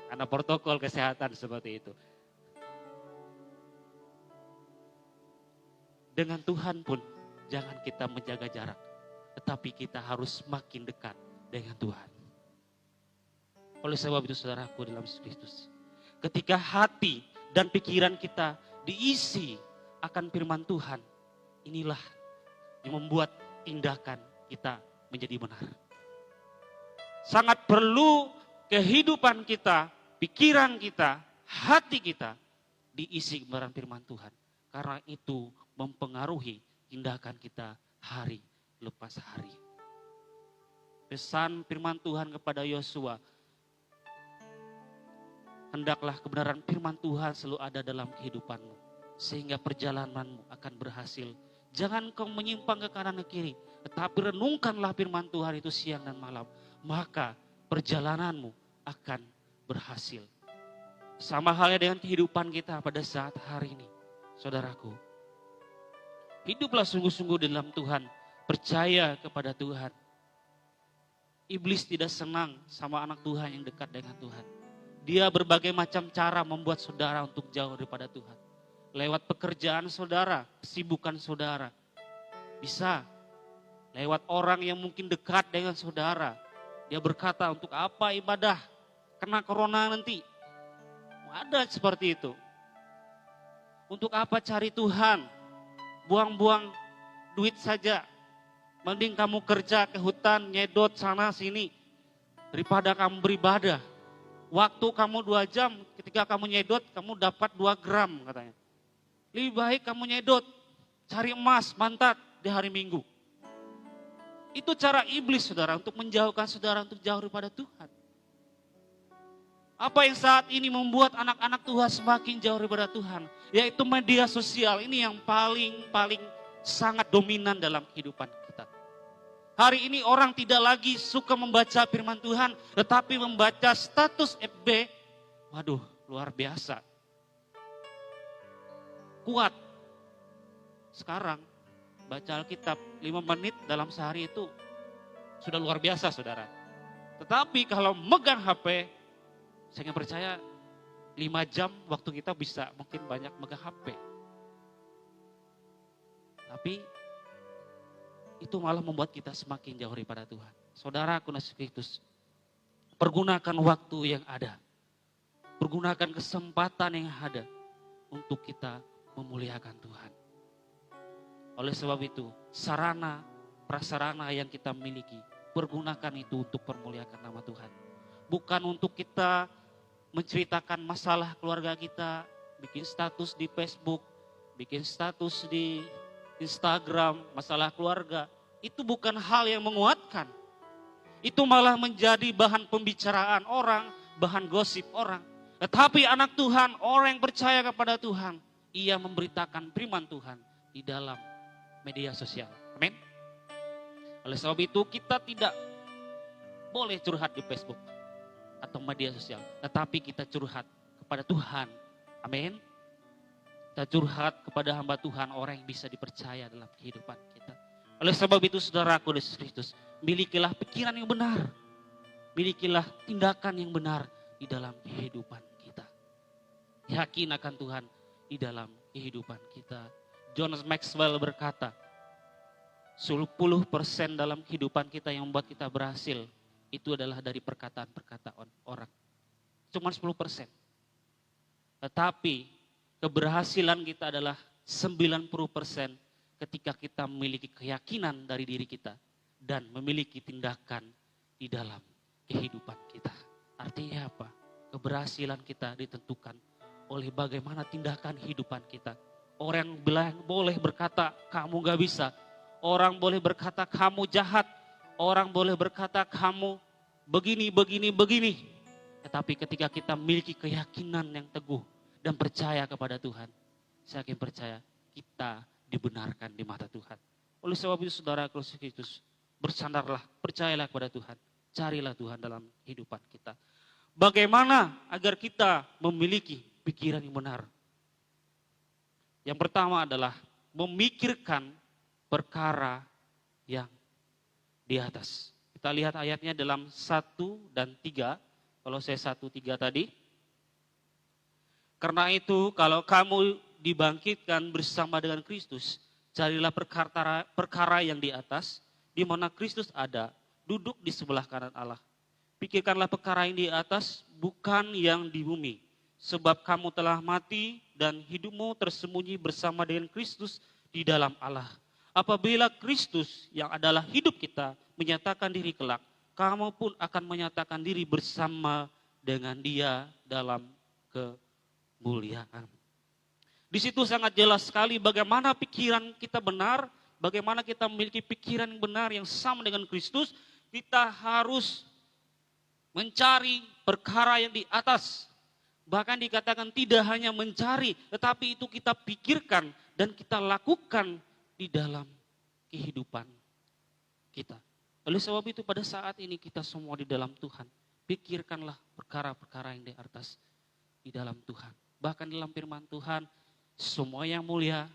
Karena protokol kesehatan seperti itu. Dengan Tuhan pun jangan kita menjaga jarak. Tetapi kita harus makin dekat dengan Tuhan. Oleh sebab itu saudaraku dalam Yesus Kristus. Ketika hati dan pikiran kita diisi akan firman Tuhan. Inilah yang membuat tindakan kita menjadi benar. Sangat perlu kehidupan kita, pikiran kita, hati kita diisi kebenaran firman Tuhan. Karena itu mempengaruhi tindakan kita hari lepas hari. Pesan firman Tuhan kepada Yosua, hendaklah kebenaran firman Tuhan selalu ada dalam kehidupanmu. Sehingga perjalananmu akan berhasil. Jangan kau menyimpang ke kanan ke kiri. Tetapi renungkanlah firman Tuhan itu siang dan malam. Maka perjalananmu akan berhasil. Sama halnya dengan kehidupan kita pada saat hari ini. Saudaraku. Hiduplah sungguh-sungguh dalam Tuhan. Percaya kepada Tuhan. Iblis tidak senang sama anak Tuhan yang dekat dengan Tuhan. Dia berbagai macam cara membuat saudara untuk jauh daripada Tuhan. Lewat pekerjaan saudara, kesibukan saudara. Bisa lewat orang yang mungkin dekat dengan saudara. Dia berkata untuk apa ibadah? Kena corona nanti. Ada seperti itu. Untuk apa cari Tuhan? Buang-buang duit saja. Mending kamu kerja ke hutan, nyedot sana sini. Daripada kamu beribadah. Waktu kamu 2 jam, ketika kamu nyedot, kamu dapat 2 gram katanya. Lebih baik kamu nyedot, cari emas, mantat di hari Minggu. Itu cara iblis saudara untuk menjauhkan saudara untuk jauh daripada Tuhan. Apa yang saat ini membuat anak-anak Tuhan semakin jauh daripada Tuhan? Yaitu media sosial, ini yang paling sangat dominan dalam kehidupan kita. Hari ini orang tidak lagi suka membaca firman Tuhan, tetapi membaca status FB. Waduh, luar biasa. Kuat. Sekarang baca Alkitab 5 menit dalam sehari itu sudah luar biasa saudara. Tetapi kalau megang HP, saya percaya 5 jam waktu kita bisa mungkin banyak megang HP. Tapi itu malah membuat kita semakin jauh daripada Tuhan. Saudara aku Kristus, pergunakan waktu yang ada. Pergunakan kesempatan yang ada untuk kita memuliakan Tuhan. Oleh sebab itu, sarana, prasarana yang kita miliki, pergunakan itu untuk permuliakan nama Tuhan. Bukan untuk kita menceritakan masalah keluarga kita, bikin status di Facebook, bikin status di Instagram, masalah keluarga. Itu bukan hal yang menguatkan. Itu malah menjadi bahan pembicaraan orang, bahan gosip orang. Tetapi anak Tuhan, orang yang percaya kepada Tuhan, ia memberitakan firman Tuhan di dalam media sosial. Amin. Oleh sebab itu kita tidak boleh curhat di Facebook atau media sosial. Tetapi kita curhat kepada Tuhan. Amin. Kita curhat kepada hamba Tuhan, orang yang bisa dipercaya dalam kehidupan kita. Oleh sebab itu saudaraku Yesus Kristus, milikilah pikiran yang benar. Milikilah tindakan yang benar di dalam kehidupan kita. Yakin akan Tuhan di dalam kehidupan kita. John Maxwell berkata, 10% dalam kehidupan kita yang membuat kita berhasil, itu adalah dari perkataan-perkataan orang. Cuma 10%. Tetapi keberhasilan kita adalah 90% ketika kita memiliki keyakinan dari diri kita dan memiliki tindakan di dalam kehidupan kita. Artinya apa? Keberhasilan kita ditentukan oleh bagaimana tindakan kehidupan kita. Orang boleh berkata kamu gak bisa. Orang boleh berkata kamu jahat. Orang boleh berkata kamu begini. Tetapi ketika kita memiliki keyakinan yang teguh dan percaya kepada Tuhan, saya yakin percaya kita dibenarkan di mata Tuhan. Oleh sebab itu saudara Kristus, bersandarlah, percayalah kepada Tuhan, carilah Tuhan dalam kehidupan kita. Bagaimana agar kita memiliki pikiran yang benar? Yang pertama adalah memikirkan perkara yang di atas. Kita lihat ayatnya dalam 1 dan 3, kalau saya 1-3 tadi. Karena itu kalau kamu dibangkitkan bersama dengan Kristus, carilah perkara yang di atas, di mana Kristus ada, duduk di sebelah kanan Allah. Pikirkanlah perkara yang di atas, bukan yang di bumi. Sebab kamu telah mati dan hidupmu tersembunyi bersama dengan Kristus di dalam Allah. Apabila Kristus yang adalah hidup kita menyatakan diri kelak, kamu pun akan menyatakan diri bersama dengan Dia dalam kemuliaan. Di situ sangat jelas sekali bagaimana pikiran kita benar, bagaimana kita memiliki pikiran yang benar yang sama dengan Kristus. Kita harus mencari perkara yang di atas. Bahkan dikatakan tidak hanya mencari, tetapi itu kita pikirkan dan kita lakukan di dalam kehidupan kita. Oleh sebab itu pada saat ini kita semua di dalam Tuhan, pikirkanlah perkara-perkara yang di atas di dalam Tuhan. Bahkan dalam firman Tuhan, semua yang mulia,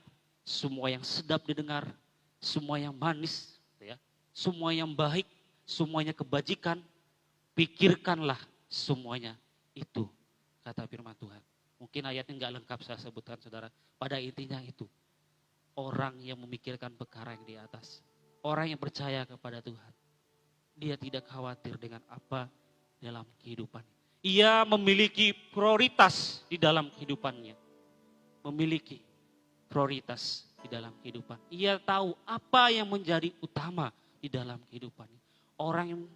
semua yang sedap didengar, semua yang manis, ya, semua yang baik, semuanya kebajikan, pikirkanlah semuanya itu, kata firman Tuhan. Mungkin ayatnya enggak lengkap saya sebutkan saudara, pada intinya itu. Orang yang memikirkan perkara yang di atas, orang yang percaya kepada Tuhan, dia tidak khawatir dengan apa dalam kehidupan. Ia memiliki prioritas di dalam kehidupannya. Memiliki prioritas di dalam kehidupan. Ia tahu apa yang menjadi utama di dalam kehidupannya. Orang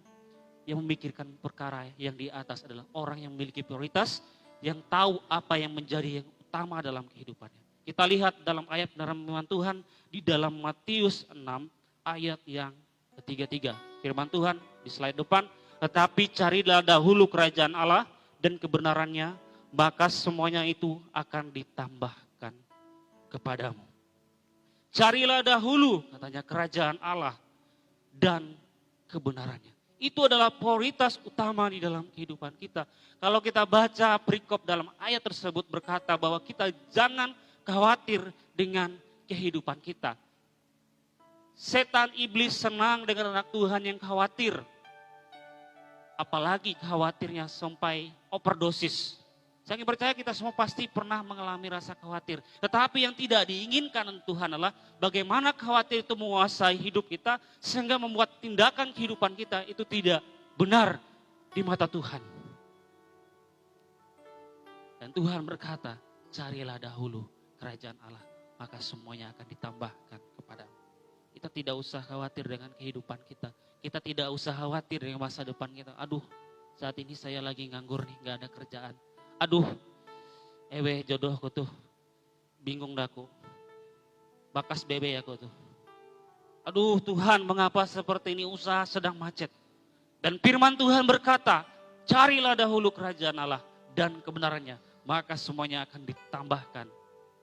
yang memikirkan perkara yang di atas adalah orang yang memiliki prioritas, yang tahu apa yang menjadi yang utama dalam kehidupannya. Kita lihat dalam ayat dalam firman Tuhan di dalam Matius 6 ayat yang ketiga. Firman Tuhan di slide depan, tetapi carilah dahulu kerajaan Allah dan kebenarannya, maka semuanya itu akan ditambahkan kepadamu. Carilah dahulu katanya kerajaan Allah dan kebenarannya. Itu adalah prioritas utama di dalam kehidupan kita. Kalau kita baca perikop dalam ayat tersebut berkata bahwa kita jangan khawatir dengan kehidupan kita. Setan iblis senang dengan anak Tuhan yang khawatir. Apalagi khawatirnya sampai overdosis. Saya percaya kita semua pasti pernah mengalami rasa khawatir. Tetapi yang tidak diinginkan oleh Tuhan adalah bagaimana khawatir itu menguasai hidup kita sehingga membuat tindakan kehidupan kita itu tidak benar di mata Tuhan. Dan Tuhan berkata, carilah dahulu kerajaan Allah, maka semuanya akan ditambahkan kepadamu. Kita tidak usah khawatir dengan kehidupan kita. Kita tidak usah khawatir dengan masa depan kita. Aduh, saat ini saya lagi nganggur nih, gak ada kerjaan. Aduh, jodohku tuh, bingung daku. Bakas bebe aku tuh. Aduh Tuhan, mengapa seperti ini, usaha sedang macet. Dan firman Tuhan berkata, carilah dahulu kerajaan Allah dan kebenarannya, maka semuanya akan ditambahkan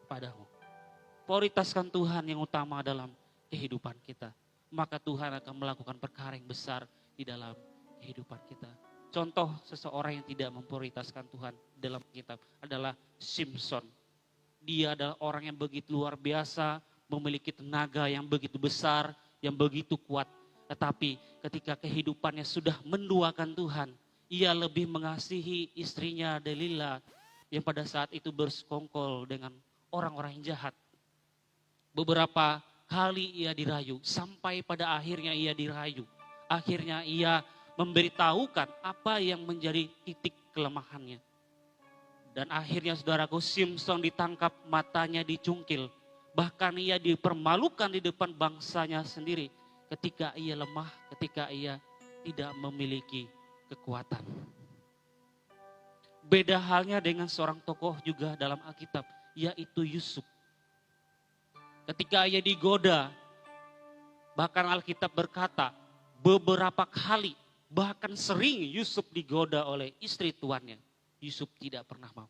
padamu. Prioritaskan Tuhan yang utama dalam kehidupan kita, maka Tuhan akan melakukan perkara yang besar di dalam kehidupan kita. Contoh seseorang yang tidak memprioritaskan Tuhan dalam kitab adalah Simpson. Dia adalah orang yang begitu luar biasa, memiliki tenaga yang begitu besar, yang begitu kuat. Tetapi ketika kehidupannya sudah menduakan Tuhan, ia lebih mengasihi istrinya Delila yang pada saat itu bersekongkol dengan orang-orang yang jahat. Beberapa kali ia dirayu, sampai pada akhirnya ia dirayu. Akhirnya ia memberitahukan apa yang menjadi titik kelemahannya. Dan akhirnya saudaraku, Simpson ditangkap, matanya dicungkil. Bahkan ia dipermalukan di depan bangsanya sendiri ketika ia lemah, ketika ia tidak memiliki kekuatan. Beda halnya dengan seorang tokoh juga dalam Alkitab, yaitu Yusuf. Ketika ia digoda, bahkan Alkitab berkata beberapa kali, bahkan sering Yusuf digoda oleh istri tuannya. Yusuf tidak pernah mau.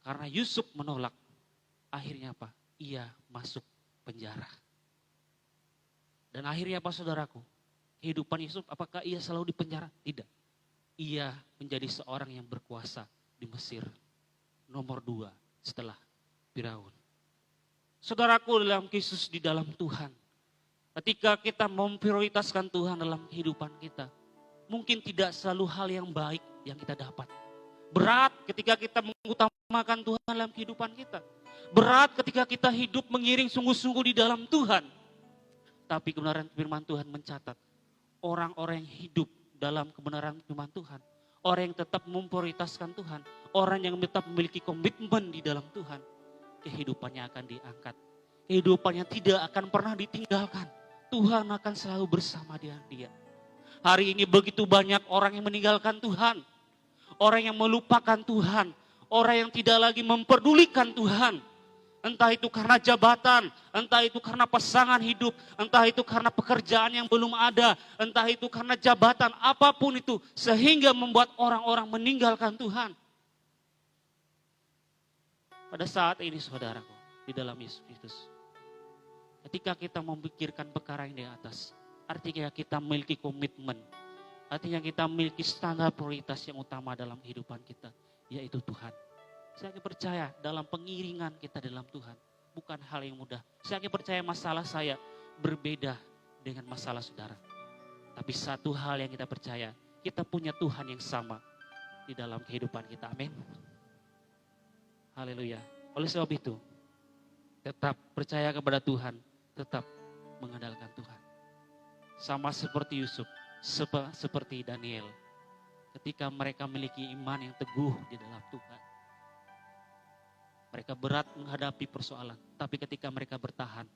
Karena Yusuf menolak, akhirnya apa? Ia masuk penjara. Dan akhirnya apa saudaraku? Kehidupan Yusuf, apakah ia selalu di penjara? Tidak. Ia menjadi seorang yang berkuasa di Mesir. Nomor 2 setelah Firaun. Saudaraku, dalam Yesus di dalam Tuhan, ketika kita memprioritaskan Tuhan dalam kehidupan kita, mungkin tidak selalu hal yang baik yang kita dapat. Berat ketika kita mengutamakan Tuhan dalam kehidupan kita. Berat ketika kita hidup mengiring sungguh-sungguh di dalam Tuhan. Tapi kebenaran firman Tuhan mencatat, orang-orang yang hidup dalam kebenaran firman Tuhan, orang yang tetap memprioritaskan Tuhan, orang yang tetap memiliki komitmen di dalam Tuhan, kehidupannya akan diangkat. Kehidupannya tidak akan pernah ditinggalkan. Tuhan akan selalu bersama dengan dia. Hari ini begitu banyak orang yang meninggalkan Tuhan. Orang yang melupakan Tuhan. Orang yang tidak lagi memperdulikan Tuhan. Entah itu karena jabatan, entah itu karena pasangan hidup, entah itu karena pekerjaan yang belum ada, entah itu karena jabatan, apapun itu. Sehingga membuat orang-orang meninggalkan Tuhan. Pada saat ini saudaraku, di dalam Yesus Kristus, ketika kita memikirkan perkara yang di atas, artinya kita memiliki komitmen, artinya kita memiliki standar prioritas yang utama dalam kehidupan kita, yaitu Tuhan. Saya percaya dalam pengiringan kita dalam Tuhan, bukan hal yang mudah. Saya percaya masalah saya berbeda dengan masalah saudara. Tapi satu hal yang kita percaya, kita punya Tuhan yang sama di dalam kehidupan kita. Amin. Haleluya. Oleh sebab itu, tetap percaya kepada Tuhan, tetap mengandalkan Tuhan. Sama seperti Yusuf, seperti Daniel. Ketika mereka memiliki iman yang teguh di dalam Tuhan. Mereka berat menghadapi persoalan, tapi ketika mereka bertahan,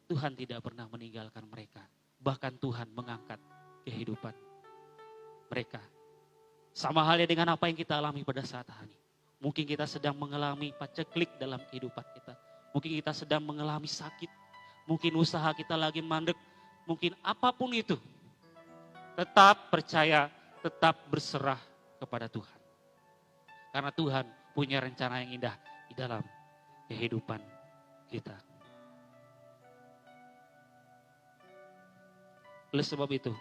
Tuhan tidak pernah meninggalkan mereka. Bahkan Tuhan mengangkat kehidupan mereka. Sama halnya dengan apa yang kita alami pada saat hari. Mungkin kita sedang mengalami paceklik dalam kehidupan kita. Mungkin kita sedang mengalami sakit. Mungkin usaha kita lagi mandek. Mungkin apapun itu. Tetap percaya, tetap berserah kepada Tuhan. Karena Tuhan punya rencana yang indah di dalam kehidupan kita. Oleh sebab itu,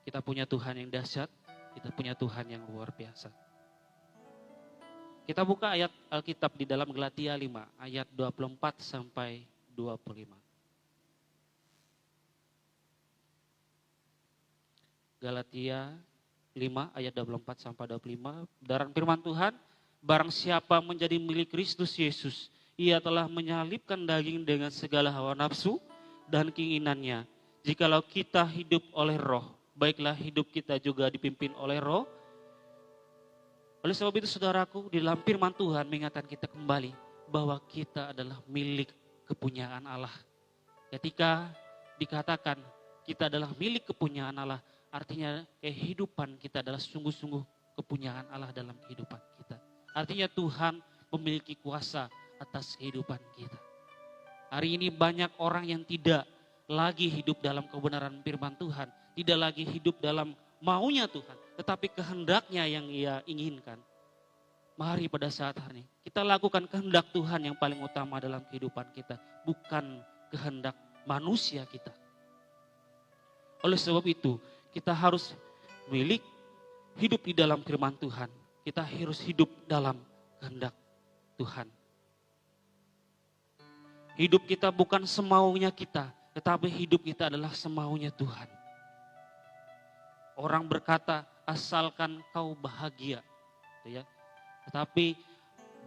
kita punya Tuhan yang dahsyat, kita punya Tuhan yang luar biasa. Kita buka ayat Alkitab di dalam Galatia 5 ayat 24 sampai 25. Galatia 5 ayat 24 sampai 25. Dan firman Tuhan, barang siapa menjadi milik Kristus Yesus, ia telah menyalibkan daging dengan segala hawa nafsu dan keinginannya. Jikalau kita hidup oleh Roh, baiklah hidup kita juga dipimpin oleh Roh. Oleh sebab itu saudaraku, di dalam firman Tuhan mengingatkan kita kembali bahwa kita adalah milik kepunyaan Allah. Ketika dikatakan kita adalah milik kepunyaan Allah, artinya kehidupan kita adalah sungguh-sungguh kepunyaan Allah dalam kehidupan kita. Artinya Tuhan memiliki kuasa atas kehidupan kita. Hari ini banyak orang yang tidak lagi hidup dalam kebenaran firman Tuhan, tidak lagi hidup dalam maunya Tuhan, tetapi kehendaknya yang ia inginkan. Mari pada saat hari ini kita lakukan kehendak Tuhan yang paling utama dalam kehidupan kita, bukan kehendak manusia kita. Oleh sebab itu, kita harus milik hidup di dalam firman Tuhan. Kita harus hidup dalam kehendak Tuhan. Hidup kita bukan semaunya kita, tetapi hidup kita adalah semaunya Tuhan. Orang berkata, asalkan kau bahagia. Ya. Tetapi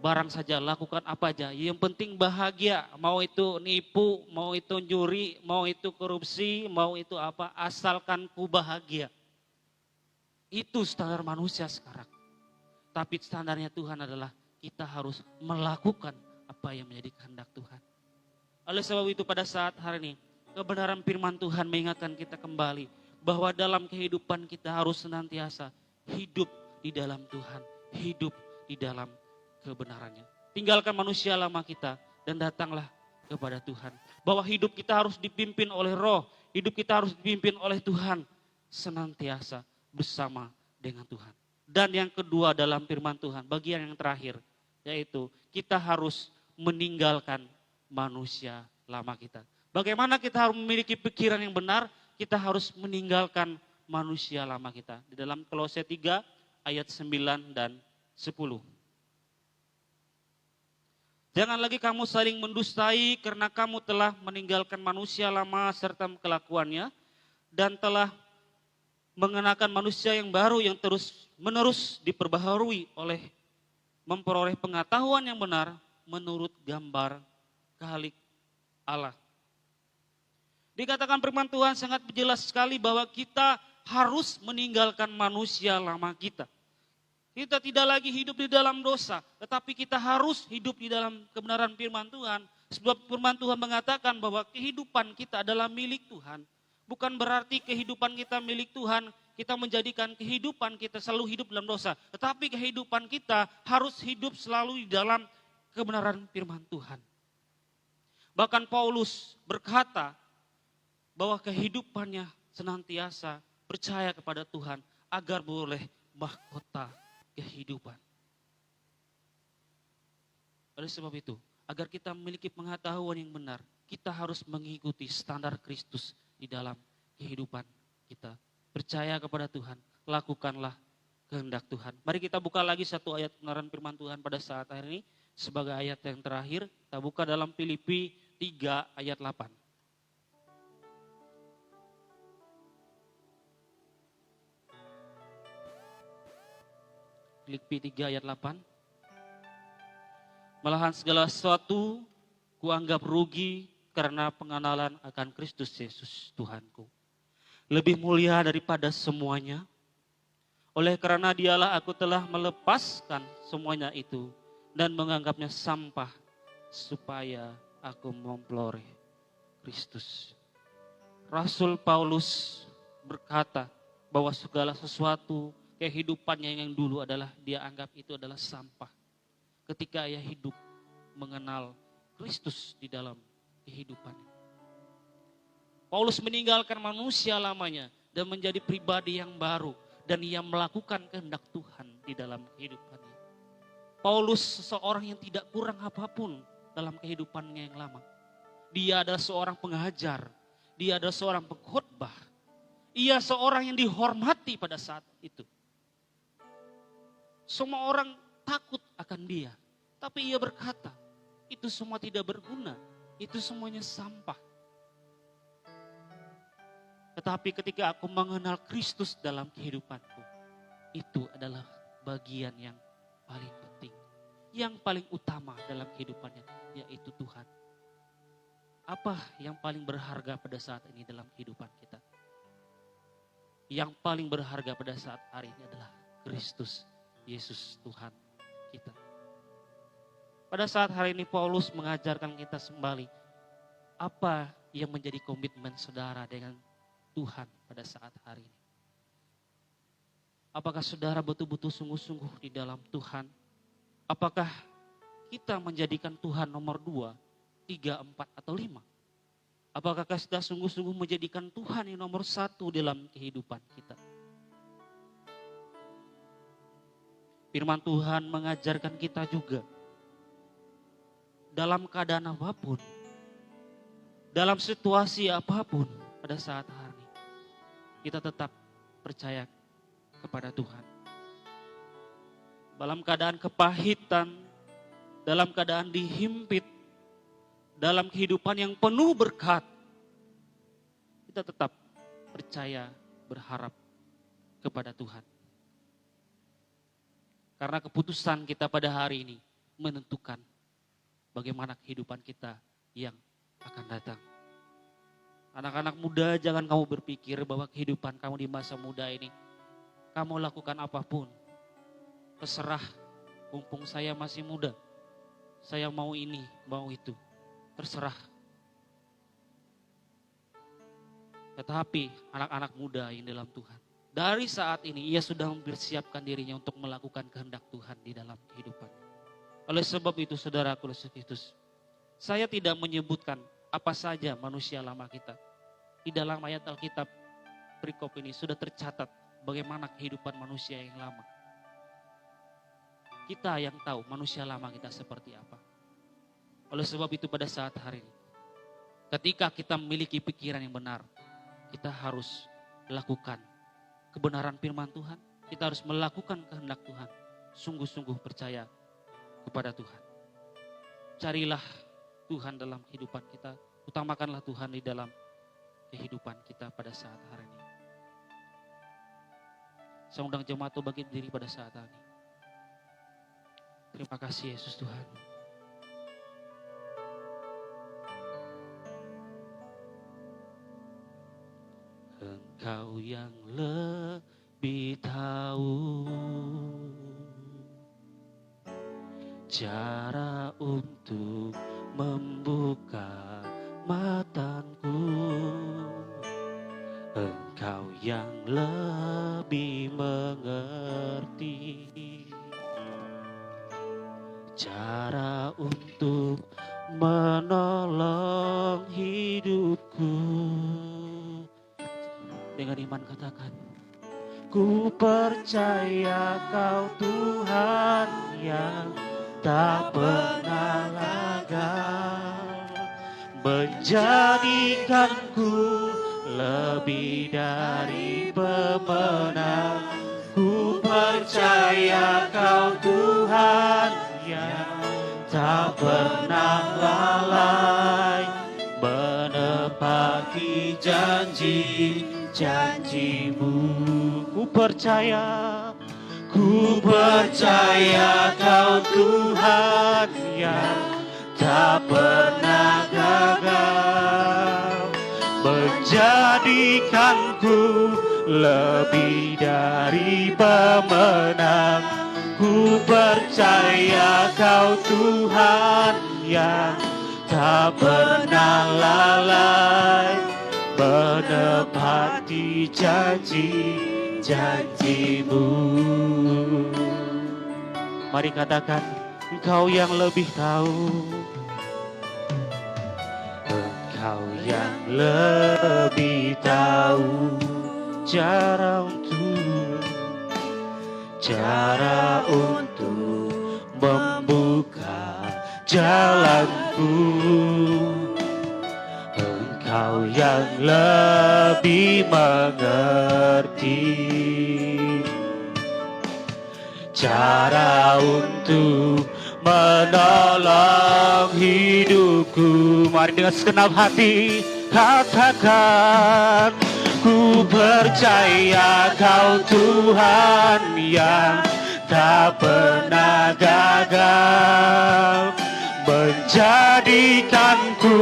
barang saja, lakukan apa aja. Yang penting bahagia. Mau itu nipu, mau itu juri, mau itu korupsi, mau itu apa. Asalkan ku bahagia. Itu standar manusia sekarang. Tapi standarnya Tuhan adalah kita harus melakukan apa yang menjadi kehendak Tuhan. Oleh sebab itu pada saat hari ini, kebenaran firman Tuhan mengingatkan kita kembali bahwa dalam kehidupan kita harus senantiasa hidup di dalam Tuhan, hidup di dalam kebenarannya. Tinggalkan manusia lama kita dan datanglah kepada Tuhan. Bahwa hidup kita harus dipimpin oleh Roh, hidup kita harus dipimpin oleh Tuhan, senantiasa bersama dengan Tuhan. Dan yang kedua dalam firman Tuhan, bagian yang terakhir, yaitu kita harus meninggalkan manusia lama kita. Bagaimana kita harus memiliki pikiran yang benar? Kita harus meninggalkan manusia lama kita. Di dalam Kolose 3 ayat 9 dan 10. Jangan lagi kamu saling mendustai karena kamu telah meninggalkan manusia lama serta kelakuannya dan telah mengenakan manusia yang baru yang terus menerus diperbaharui oleh memperoleh pengetahuan yang benar menurut gambar khalik Allah. Dikatakan firman Tuhan sangat jelas sekali bahwa kita harus meninggalkan manusia lama kita. Kita tidak lagi hidup di dalam dosa, tetapi kita harus hidup di dalam kebenaran firman Tuhan. Sebab firman Tuhan mengatakan bahwa kehidupan kita adalah milik Tuhan. Bukan berarti kehidupan kita milik Tuhan, kita menjadikan kehidupan kita selalu hidup dalam dosa. Tetapi kehidupan kita harus hidup selalu di dalam kebenaran firman Tuhan. Bahkan Paulus berkata, bahwa kehidupannya senantiasa percaya kepada Tuhan agar boleh mahkota kehidupan. Oleh sebab itu, agar kita memiliki pengetahuan yang benar, kita harus mengikuti standar Kristus di dalam kehidupan kita. Percaya kepada Tuhan, lakukanlah kehendak Tuhan. Mari kita buka lagi satu ayat kebenaran firman Tuhan pada saat hari ini sebagai ayat yang terakhir. Kita buka dalam Filipi 3 ayat 8. Filipi 3 ayat 8. Malahan segala sesuatu kuanggap rugi karena pengenalan akan Kristus Yesus Tuhanku. Lebih mulia daripada semuanya. Oleh karena dialah aku telah melepaskan semuanya itu dan menganggapnya sampah supaya aku memperoleh Kristus. Rasul Paulus berkata bahwa segala sesuatu kehidupannya yang dulu adalah dia anggap itu adalah sampah. Ketika ia hidup mengenal Kristus di dalam kehidupannya. Paulus meninggalkan manusia lamanya dan menjadi pribadi yang baru. Dan ia melakukan kehendak Tuhan di dalam kehidupannya. Paulus seseorang yang tidak kurang apapun dalam kehidupannya yang lama. Dia adalah seorang pengajar. Dia adalah seorang pengkhotbah. Ia seorang yang dihormati pada saat itu. Semua orang takut akan dia. Tapi ia berkata, itu semua tidak berguna. Itu semuanya sampah. Tetapi ketika aku mengenal Kristus dalam kehidupanku, itu adalah bagian yang paling penting. Yang paling utama dalam kehidupannya, yaitu Tuhan. Apa yang paling berharga pada saat ini dalam kehidupan kita? Yang paling berharga pada saat hari ini adalah Kristus, Yesus Tuhan kita. Pada saat hari ini Paulus mengajarkan kita kembali apa yang menjadi komitmen saudara dengan Tuhan pada saat hari ini. Apakah saudara betul-betul sungguh-sungguh di dalam Tuhan? Apakah kita menjadikan Tuhan nomor 2, 3, 4, atau 5? Apakah kita sungguh-sungguh menjadikan Tuhan yang nomor 1 dalam kehidupan kita? Firman Tuhan mengajarkan kita juga dalam keadaan apapun, dalam situasi apapun pada saat hari kita tetap percaya kepada Tuhan. Dalam keadaan kepahitan, dalam keadaan dihimpit, dalam kehidupan yang penuh berkat, kita tetap percaya, berharap kepada Tuhan. Karena keputusan kita pada hari ini menentukan bagaimana kehidupan kita yang akan datang. Anak-anak muda, jangan kamu berpikir bahwa kehidupan kamu di masa muda ini, kamu lakukan apapun. Terserah, mumpung saya masih muda. Saya mau ini, mau itu. Terserah. Tetapi anak-anak muda yang dalam Tuhan, dari saat ini ia sudah mempersiapkan dirinya untuk melakukan kehendak Tuhan di dalam kehidupan. Oleh sebab itu saudaraku Yesus Kristus, saya tidak menyebutkan apa saja manusia lama kita. Di dalam ayat Alkitab perikop ini sudah tercatat bagaimana kehidupan manusia yang lama. Kita yang tahu manusia lama kita seperti apa. Oleh sebab itu pada saat hari ini, ketika kita memiliki pikiran yang benar, kita harus lakukan kebenaran firman Tuhan. Kita harus melakukan kehendak Tuhan. Sungguh-sungguh percaya kepada Tuhan. Carilah Tuhan dalam kehidupan kita. Utamakanlah Tuhan di dalam kehidupan kita pada saat hari ini. Saya undang jemaat untuk bangkit diri pada saat hari ini. Terima kasih Yesus Tuhan. Engkau yang lebih tahu cara untuk membuka mataku. Engkau yang lebih mengerti cara untuk menolong hidupku. Dengan iman katakan, ku percaya Kau Tuhan yang tak pernah gagal, menjadikanku lebih dari pemenang. Ku percaya Kau Tuhan yang tak pernah lalai, menepati janji-janjimu. Ku percaya Kau Tuhan yang tak pernah gagal, menjadikanku lebih dari pemenang. Ku percaya Kau Tuhan yang tak pernah lalai, menepati janji-janjimu. Mari katakan, Engkau yang lebih tahu. Engkau yang lebih tahu cara untuk membuka jalanku. Engkau yang lebih mengerti cara untuk menolong hidupku. Mari dengan segenap hati katakan, ku percaya Kau Tuhan yang tak pernah gagal, menjadikanku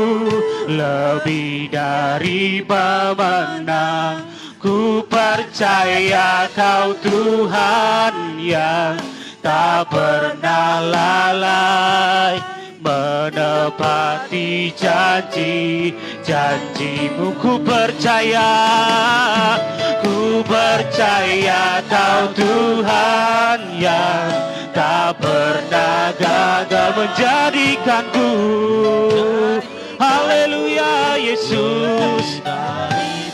lebih dari pemenang. Ku percaya Kau Tuhan yang tak pernah lalai, menepati janji-janjimu. Ku percaya Kau Tuhan yang tak pernah gagal, menjadikanku. Haleluya Yesus,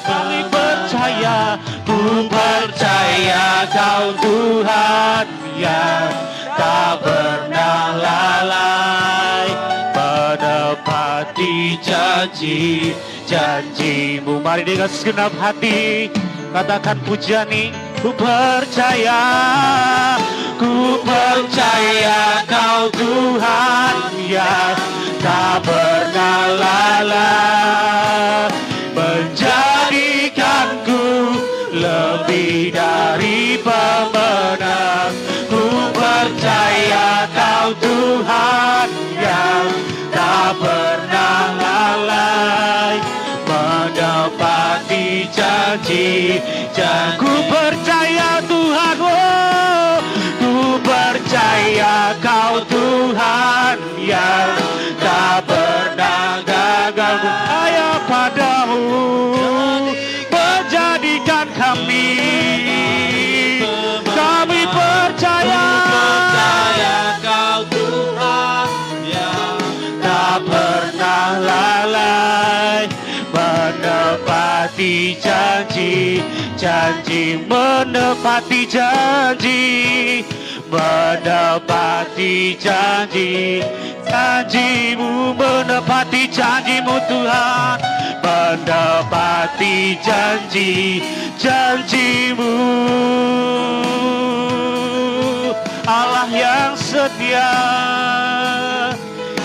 kami percaya. Ku percaya Kau Tuhan yang tak pernah lalai, menepati janji-janjimu. Mari dengan segenap hati katakan pujian ini. Ku percaya Kau Tuhan yang tak pernah lalai, menjadikanku lebih dari pemenang. Ku percaya Kau Tuhan yang tak pernah lalai, menepati janji-janji. Ku percaya Tuhan, oh, ku percaya Kau Tuhan yang tak pernah gagal. Percaya padamu, menjadikan kami percaya Kau Tuhan yang tak pernah lalai, menepati janji, menepati janjimu, menepati janjimu Tuhan, menepati janjimu. Allah yang setia,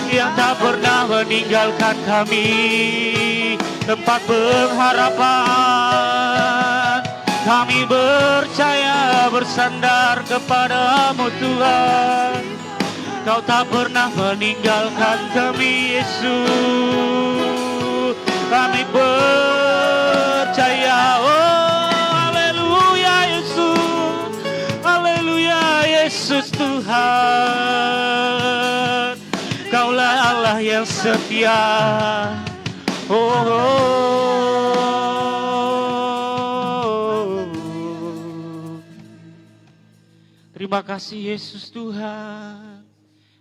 yang tak pernah meninggalkan kami, tempat pengharapan. Kami percaya bersandar kepadamu Tuhan. Kau tak pernah meninggalkan kami Yesus. Kami percaya, oh haleluya Yesus, haleluya Yesus Tuhan. Kaulah Allah yang setia. Terima kasih Yesus Tuhan.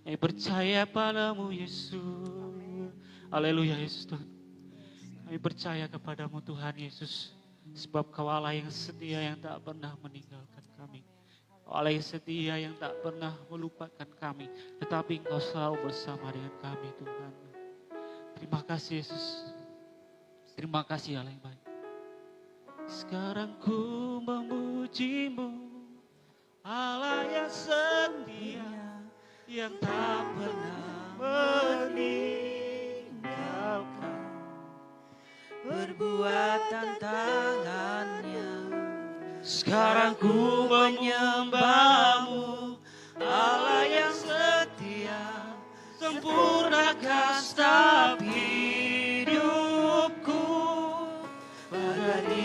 Kami percaya padamu Yesus. Haleluya Yesus Tuhan. Kami percaya kepadamu Tuhan Yesus. Sebab Kau Allah yang setia, yang tak pernah meninggalkan kami. Kau Allah yang setia, yang tak pernah melupakan kami. Tetapi Engkau selalu bersama dengan kami Tuhan. Terima kasih Yesus. Terima kasih Allah yang baik. Sekarang ku memuji-Mu, Allah yang setia, yang tak pernah meninggalkan perbuatan tangannya. Sekarang ku menyembah-Mu, Allah yang setia, sempurnakan setiap hidupku, bagai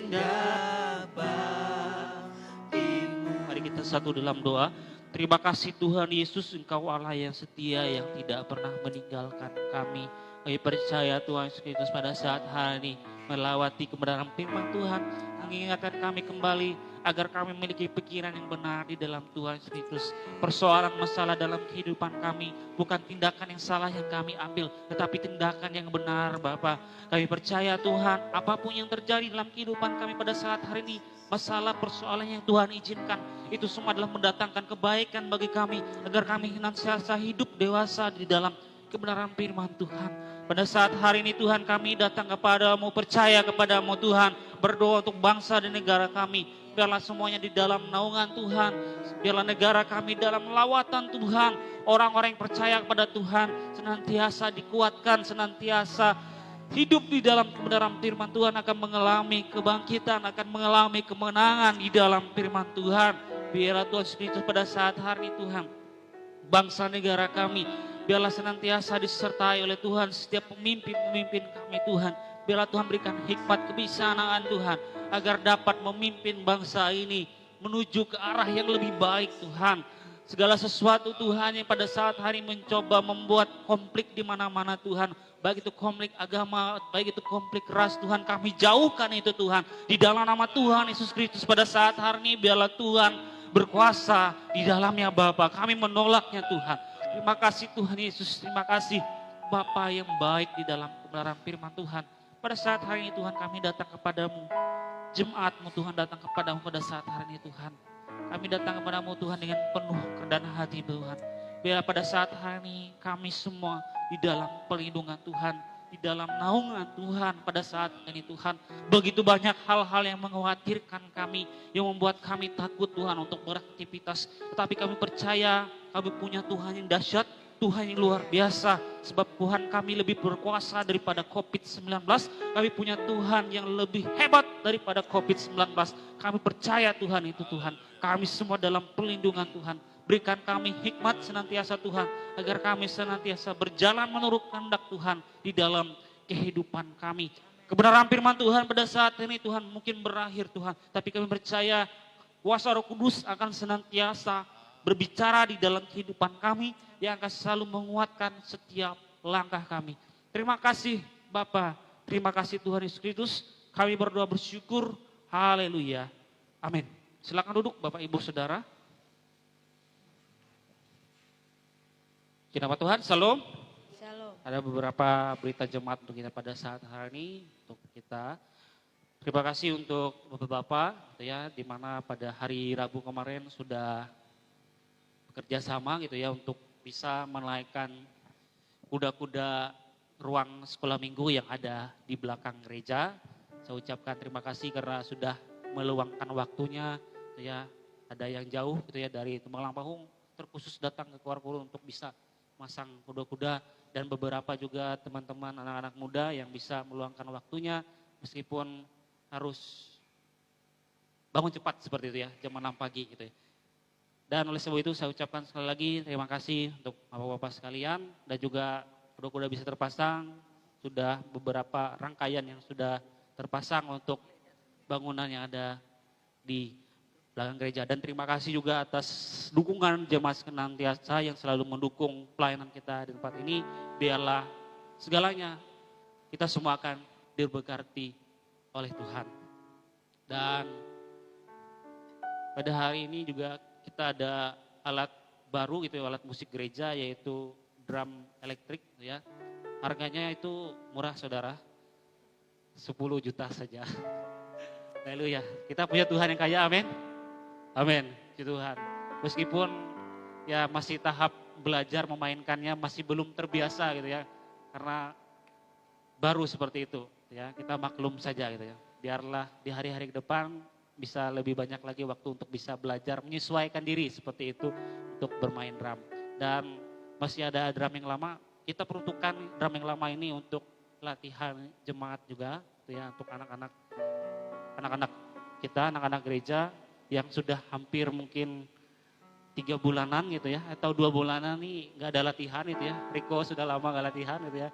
indah bagi-Mu. Mari kita satu dalam doa. Terima kasih Tuhan Yesus, Engkau Allah yang setia, yang tidak pernah meninggalkan kami. Kami percaya Tuhan Yesus Kristus pada saat hari ini melawati kebenaran firman Tuhan, mengingatkan kami kembali agar kami memiliki pikiran yang benar di dalam Tuhan Yesus Kristus. Persoalan masalah dalam kehidupan kami bukan tindakan yang salah yang kami ambil, tetapi tindakan yang benar Bapa. Kami percaya Tuhan, apapun yang terjadi dalam kehidupan kami pada saat hari ini, masalah persoalan yang Tuhan izinkan, itu semua adalah mendatangkan kebaikan bagi kami, agar kami senantiasa hidup dewasa di dalam kebenaran firman Tuhan. Pada saat hari ini Tuhan, kami datang kepadamu, percaya kepadamu Tuhan, berdoa untuk bangsa dan negara kami. Biarlah semuanya di dalam naungan Tuhan, biarlah negara kami dalam lawatan Tuhan. Orang-orang yang percaya kepada Tuhan senantiasa dikuatkan, senantiasa hidup di dalam kebenaran firman Tuhan, akan mengalami kebangkitan, akan mengalami kemenangan di dalam firman Tuhan. Biarlah Tuhan Yesus Kristus pada saat hari ini Tuhan, bangsa negara kami, biarlah senantiasa disertai oleh Tuhan setiap pemimpin-pemimpin kami Tuhan. Biarlah Tuhan berikan hikmat kebijaksanaan Tuhan, agar dapat memimpin bangsa ini menuju ke arah yang lebih baik Tuhan. Segala sesuatu Tuhan yang pada saat hari mencoba membuat konflik di mana-mana Tuhan, baik itu konflik agama, baik itu konflik ras Tuhan, kami jauhkan itu Tuhan. Di dalam nama Tuhan Yesus Kristus pada saat hari ini, biarlah Tuhan berkuasa di dalamnya Bapa. Kami menolaknya Tuhan. Terima kasih Tuhan Yesus, terima kasih Bapa yang baik di dalam kebenaran firman Tuhan. Pada saat hari ini Tuhan, kami datang kepadamu, jemaat-Mu Tuhan datang kepadamu pada saat hari ini Tuhan. Kami datang kepadamu Tuhan dengan penuh kerendahan hati Tuhan. Biar pada saat hari ini kami semua di dalam perlindungan Tuhan, di dalam naungan Tuhan pada saat ini Tuhan. Begitu banyak hal-hal yang mengkhawatirkan kami, yang membuat kami takut Tuhan untuk beraktivitas. Tetapi kami percaya kami punya Tuhan yang dahsyat, Tuhan yang luar biasa. Sebab Tuhan kami lebih berkuasa daripada COVID-19. Kami punya Tuhan yang lebih hebat daripada COVID-19. Kami percaya Tuhan itu Tuhan. Kami semua dalam perlindungan Tuhan. Berikan kami hikmat senantiasa Tuhan, agar kami senantiasa berjalan menurut kehendak Tuhan di dalam kehidupan kami. Kebenaran firman Tuhan pada saat ini Tuhan mungkin berakhir Tuhan, tapi kami percaya kuasa Roh Kudus akan senantiasa berbicara di dalam kehidupan kami, yang akan selalu menguatkan setiap langkah kami. Terima kasih Bapa, terima kasih Tuhan Yesus Kristus. Kami berdoa bersyukur, haleluya, amin. Silakan duduk Bapak Ibu Saudara. Nama Tuhan, Shalom. Shalom. Ada beberapa berita jemaat untuk kita pada saat hari ini, untuk kita. Terima kasih untuk Bapak-Bapak, gitu ya, di mana pada hari Rabu kemarin sudah bekerja sama gitu ya, untuk bisa menaikkan kuda-kuda ruang sekolah minggu yang ada di belakang gereja. Saya ucapkan terima kasih karena sudah meluangkan waktunya, gitu ya. Ada yang jauh gitu ya dari Temanggung Pahung, terkhusus datang ke Kuarkulu untuk bisa masang kuda-kuda, dan beberapa juga teman-teman anak-anak muda yang bisa meluangkan waktunya meskipun harus bangun cepat seperti itu ya, jam 6 pagi gitu ya. Dan oleh sebab itu saya ucapkan sekali lagi terima kasih untuk bapak-bapak sekalian, dan juga kuda-kuda bisa terpasang, sudah beberapa rangkaian yang sudah terpasang untuk bangunan yang ada di belakang gereja. Dan terima kasih juga atas dukungan jemaat senantiasa yang selalu mendukung pelayanan kita di tempat ini. Biarlah segalanya kita semua akan diberkati oleh Tuhan. Dan pada hari ini juga kita ada alat baru gitu, alat musik gereja, yaitu drum elektrik gitu ya. Harganya itu murah saudara, 10 juta saja. Haleluya, kita punya Tuhan yang kaya, amin. Amin, puji Tuhan. Meskipun ya masih tahap belajar memainkannya, masih belum terbiasa gitu ya. Karena baru seperti itu ya, kita maklum saja gitu ya. Biarlah di hari-hari ke depan bisa lebih banyak lagi waktu untuk bisa belajar menyesuaikan diri seperti itu untuk bermain drum. Dan masih ada drum yang lama, kita peruntukkan drum yang lama ini untuk latihan jemaat juga gitu ya, untuk anak-anak kita, anak-anak gereja yang sudah hampir mungkin 3 bulanan gitu ya, atau 2 bulanan nih nggak ada latihan gitu ya. Riko sudah lama nggak latihan gitu ya,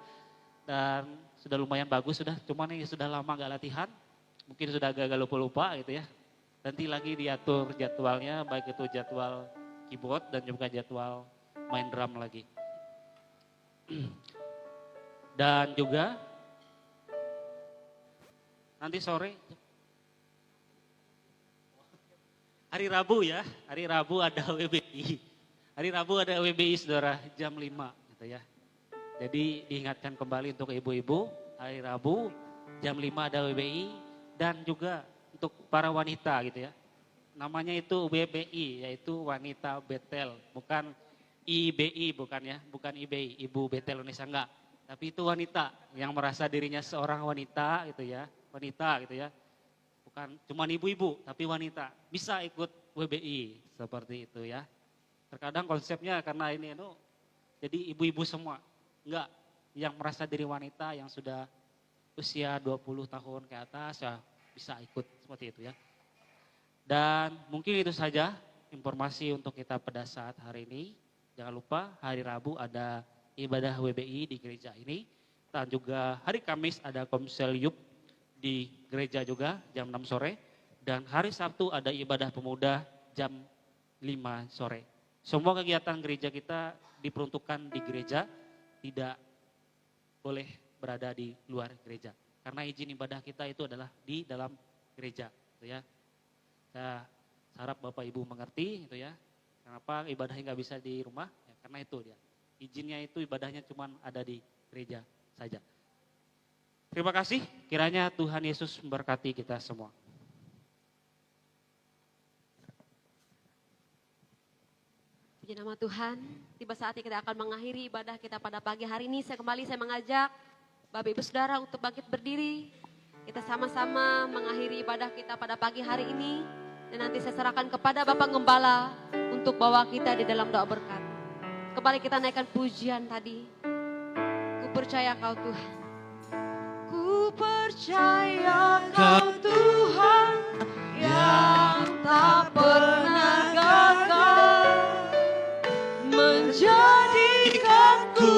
dan sudah lumayan bagus sudah, cuman nih sudah lama nggak latihan, mungkin sudah agak lupa-lupa gitu ya. Nanti lagi diatur jadwalnya, baik itu jadwal keyboard dan juga jadwal main drum lagi. Dan juga nanti sore. Hari Rabu ya, hari Rabu ada WBI. Hari Rabu ada WBI saudara, jam 5 gitu ya. Jadi diingatkan kembali untuk ibu-ibu, hari Rabu jam 5 ada WBI dan juga untuk para wanita gitu ya. Namanya itu WBI, yaitu Wanita Betel, bukan IBI bukan ya, bukan IBI, Ibu Betel Indonesia enggak. Tapi itu wanita yang merasa dirinya seorang wanita gitu ya, wanita gitu ya. Bukan cuma ibu-ibu, tapi wanita bisa ikut WBI seperti itu ya. Terkadang konsepnya karena ini jadi ibu-ibu semua, enggak yang merasa diri wanita yang sudah usia 20 tahun ke atas ya bisa ikut seperti itu ya. Dan mungkin itu saja informasi untuk kita pada saat hari ini. Jangan lupa hari Rabu ada ibadah WBI di gereja ini. Dan juga hari Kamis ada Komsel Yup di gereja juga jam 6 sore. Dan hari Sabtu ada ibadah pemuda jam 5 sore. Semua kegiatan gereja kita diperuntukkan di gereja, tidak boleh berada di luar gereja. Karena izin ibadah kita itu adalah di dalam gereja. Gitu ya. Saya harap Bapak Ibu mengerti gitu ya. Kenapa ibadahnya nggak bisa di rumah? Ya, karena itu dia. Izinnya itu ibadahnya cuma ada di gereja saja. Terima kasih. Kiranya Tuhan Yesus memberkati kita semua. Puji nama Tuhan. Tiba saatnya kita akan mengakhiri ibadah kita pada pagi hari ini. Saya mengajak Bapak Ibu Saudara untuk bangkit berdiri. Kita sama-sama mengakhiri ibadah kita pada pagi hari ini. Dan nanti saya serahkan kepada Bapak Gembala untuk bawa kita di dalam doa berkat. Kembali kita naikkan pujian tadi. Ku percaya Kau Tuhan. Ku percaya Kau Tuhan yang tak pernah gagal menjadikanku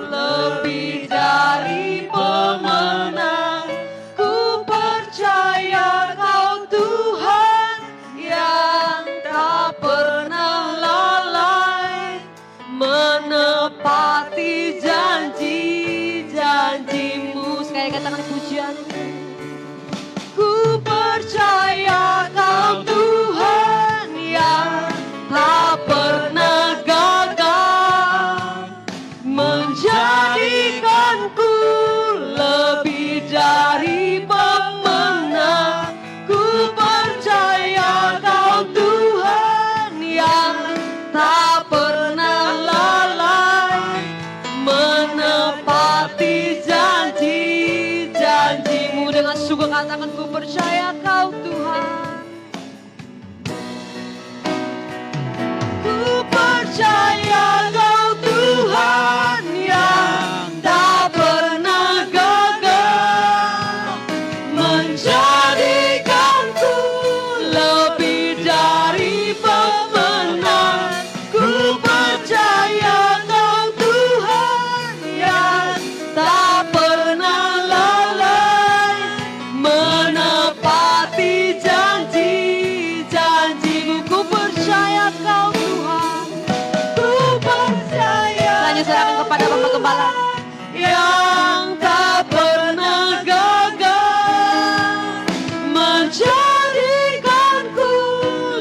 lebih dari pemenang. Ku percaya Kau Tuhan yang tak pernah lalai menepati janji-janjimu. Sekali katakan pujian. Ku percaya Kau Tuhan yang tak pernah gagal menjadikanku lebih dari pemenang. Ku percaya Kau Tuhan yang tak pernah lalai menepati janji-janjimu. Dengan sungguh katakan ku percaya Kau Tuhan. Ku percaya Kau Tuhan yang tak pernah gagal menjadikanku lebih dari pemenang. Ku percaya Kau Tuhan yang tak pernah lalai menepati janji-janjimu. Ku percaya Kau Tuhan. Ku percaya. Hanya serahkan kepada Bapak Gembala yang tak pernah gagal menjadikanku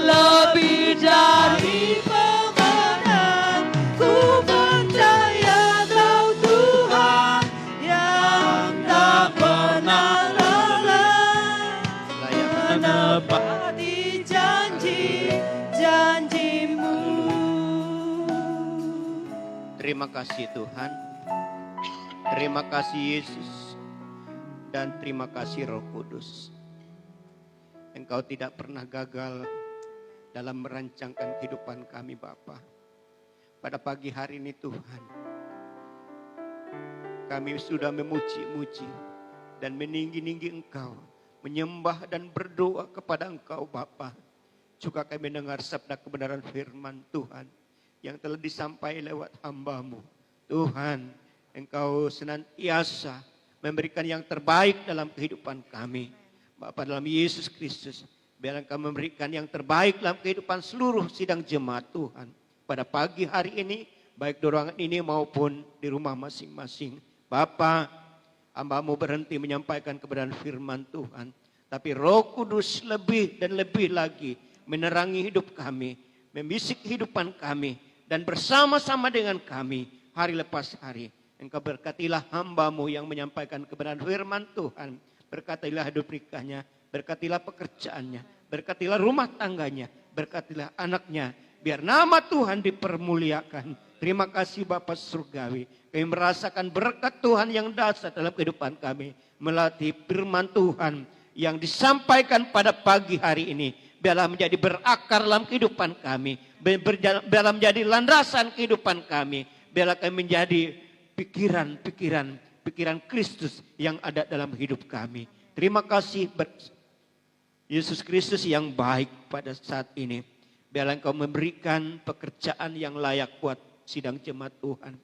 lebih dari pemenang. Ku percaya Kau Tuhan yang tak pernah lalai menepati janji-janjimu. Terima kasih Tuhan, terima kasih Yesus, dan terima kasih Roh Kudus. Engkau tidak pernah gagal dalam merancangkan kehidupan kami Bapa. Pada pagi hari ini Tuhan, kami sudah memuji-muji dan meninggi-ninggi Engkau, menyembah dan berdoa kepada Engkau Bapa. Juga kami mendengar sabda kebenaran firman Tuhan yang telah disampaikan lewat hamba-Mu. Tuhan, Engkau senantiasa memberikan yang terbaik dalam kehidupan kami. Bapa dalam Yesus Kristus, biar Engkau memberikan yang terbaik dalam kehidupan seluruh sidang jemaat Tuhan. Pada pagi hari ini, baik di ruangan ini maupun di rumah masing-masing. Bapa, Hamba-Mu berhenti menyampaikan kebenaran firman Tuhan. Tapi Roh Kudus lebih dan lebih lagi menerangi hidup kami, membisik kehidupan kami, dan bersama-sama dengan kami hari lepas hari. Engkau berkatilah hamba-Mu yang menyampaikan kebenaran firman Tuhan. Berkatilah hidup nikahnya, berkatilah pekerjaannya, berkatilah rumah tangganya, berkatilah anaknya. Biar nama Tuhan dipermuliakan. Terima kasih Bapa Surgawi. Kami merasakan berkat Tuhan yang dahsyat dalam kehidupan kami. Melatih firman Tuhan yang disampaikan pada pagi hari ini. Biarlah menjadi berakar dalam kehidupan kami. Biarlah menjadi landasan kehidupan kami. Biarlah kami menjadi pikiran Kristus yang ada dalam hidup kami. Terima kasih Yesus Kristus yang baik pada saat ini. Biarlah Engkau memberikan pekerjaan yang layak buat sidang jemaat Tuhan.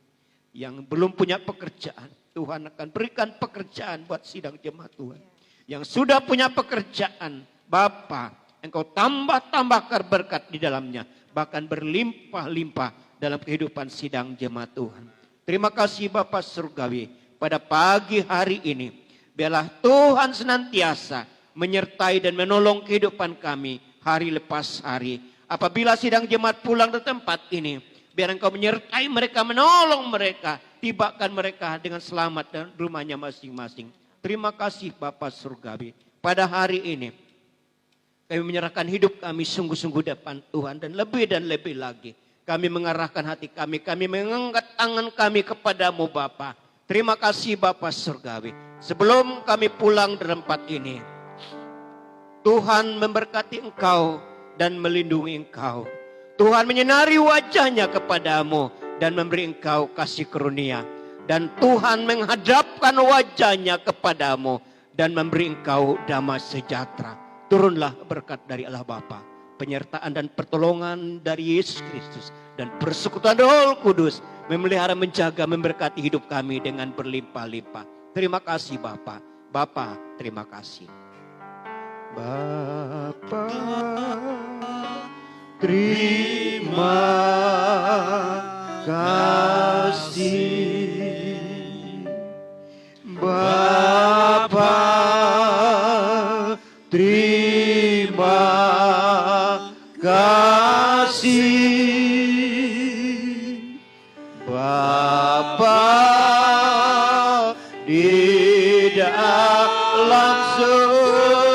Yang belum punya pekerjaan, Tuhan akan berikan pekerjaan buat sidang jemaat Tuhan. Yang sudah punya pekerjaan, Bapa, Engkau tambah-tambahkan berkat di dalamnya. Bahkan berlimpah-limpah dalam kehidupan sidang jemaat Tuhan. Terima kasih Bapa Surgawi. Pada pagi hari ini, biarlah Tuhan senantiasa menyertai dan menolong kehidupan kami hari lepas hari. Apabila sidang jemaat pulang ke tempat ini, biar Engkau menyertai mereka, menolong mereka, tibakan mereka dengan selamat dan rumahnya masing-masing. Terima kasih Bapa Surgawi. Pada hari ini, kami menyerahkan hidup kami sungguh-sungguh depan Tuhan dan lebih lagi. Kami mengarahkan hati kami mengangkat tangan kami kepadamu Bapa. Terima kasih Bapa Surgawi. Sebelum kami pulang dari tempat ini, Tuhan memberkati Engkau dan melindungi Engkau. Tuhan menyinari wajahnya kepadamu dan memberi Engkau kasih karunia. Dan Tuhan menghadapkan wajahnya kepadamu dan memberi Engkau damai sejahtera. Turunlah berkat dari Allah Bapa, penyertaan dan pertolongan dari Yesus Kristus, dan persekutuan Roh Kudus memelihara, menjaga, memberkati hidup kami dengan berlimpah-limpah. Terima kasih Bapa. Bapa, terima kasih. Bapa, terima kasih. Bapa, terima kasih. Bapa di dalam surga,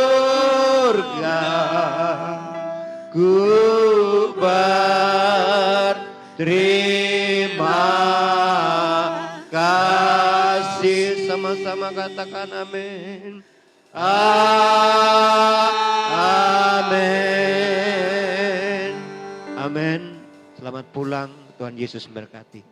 ku berterima kasih. Sama-sama katakan amin. Amin. Amin. Selamat pulang. Tuhan Yesus memberkati.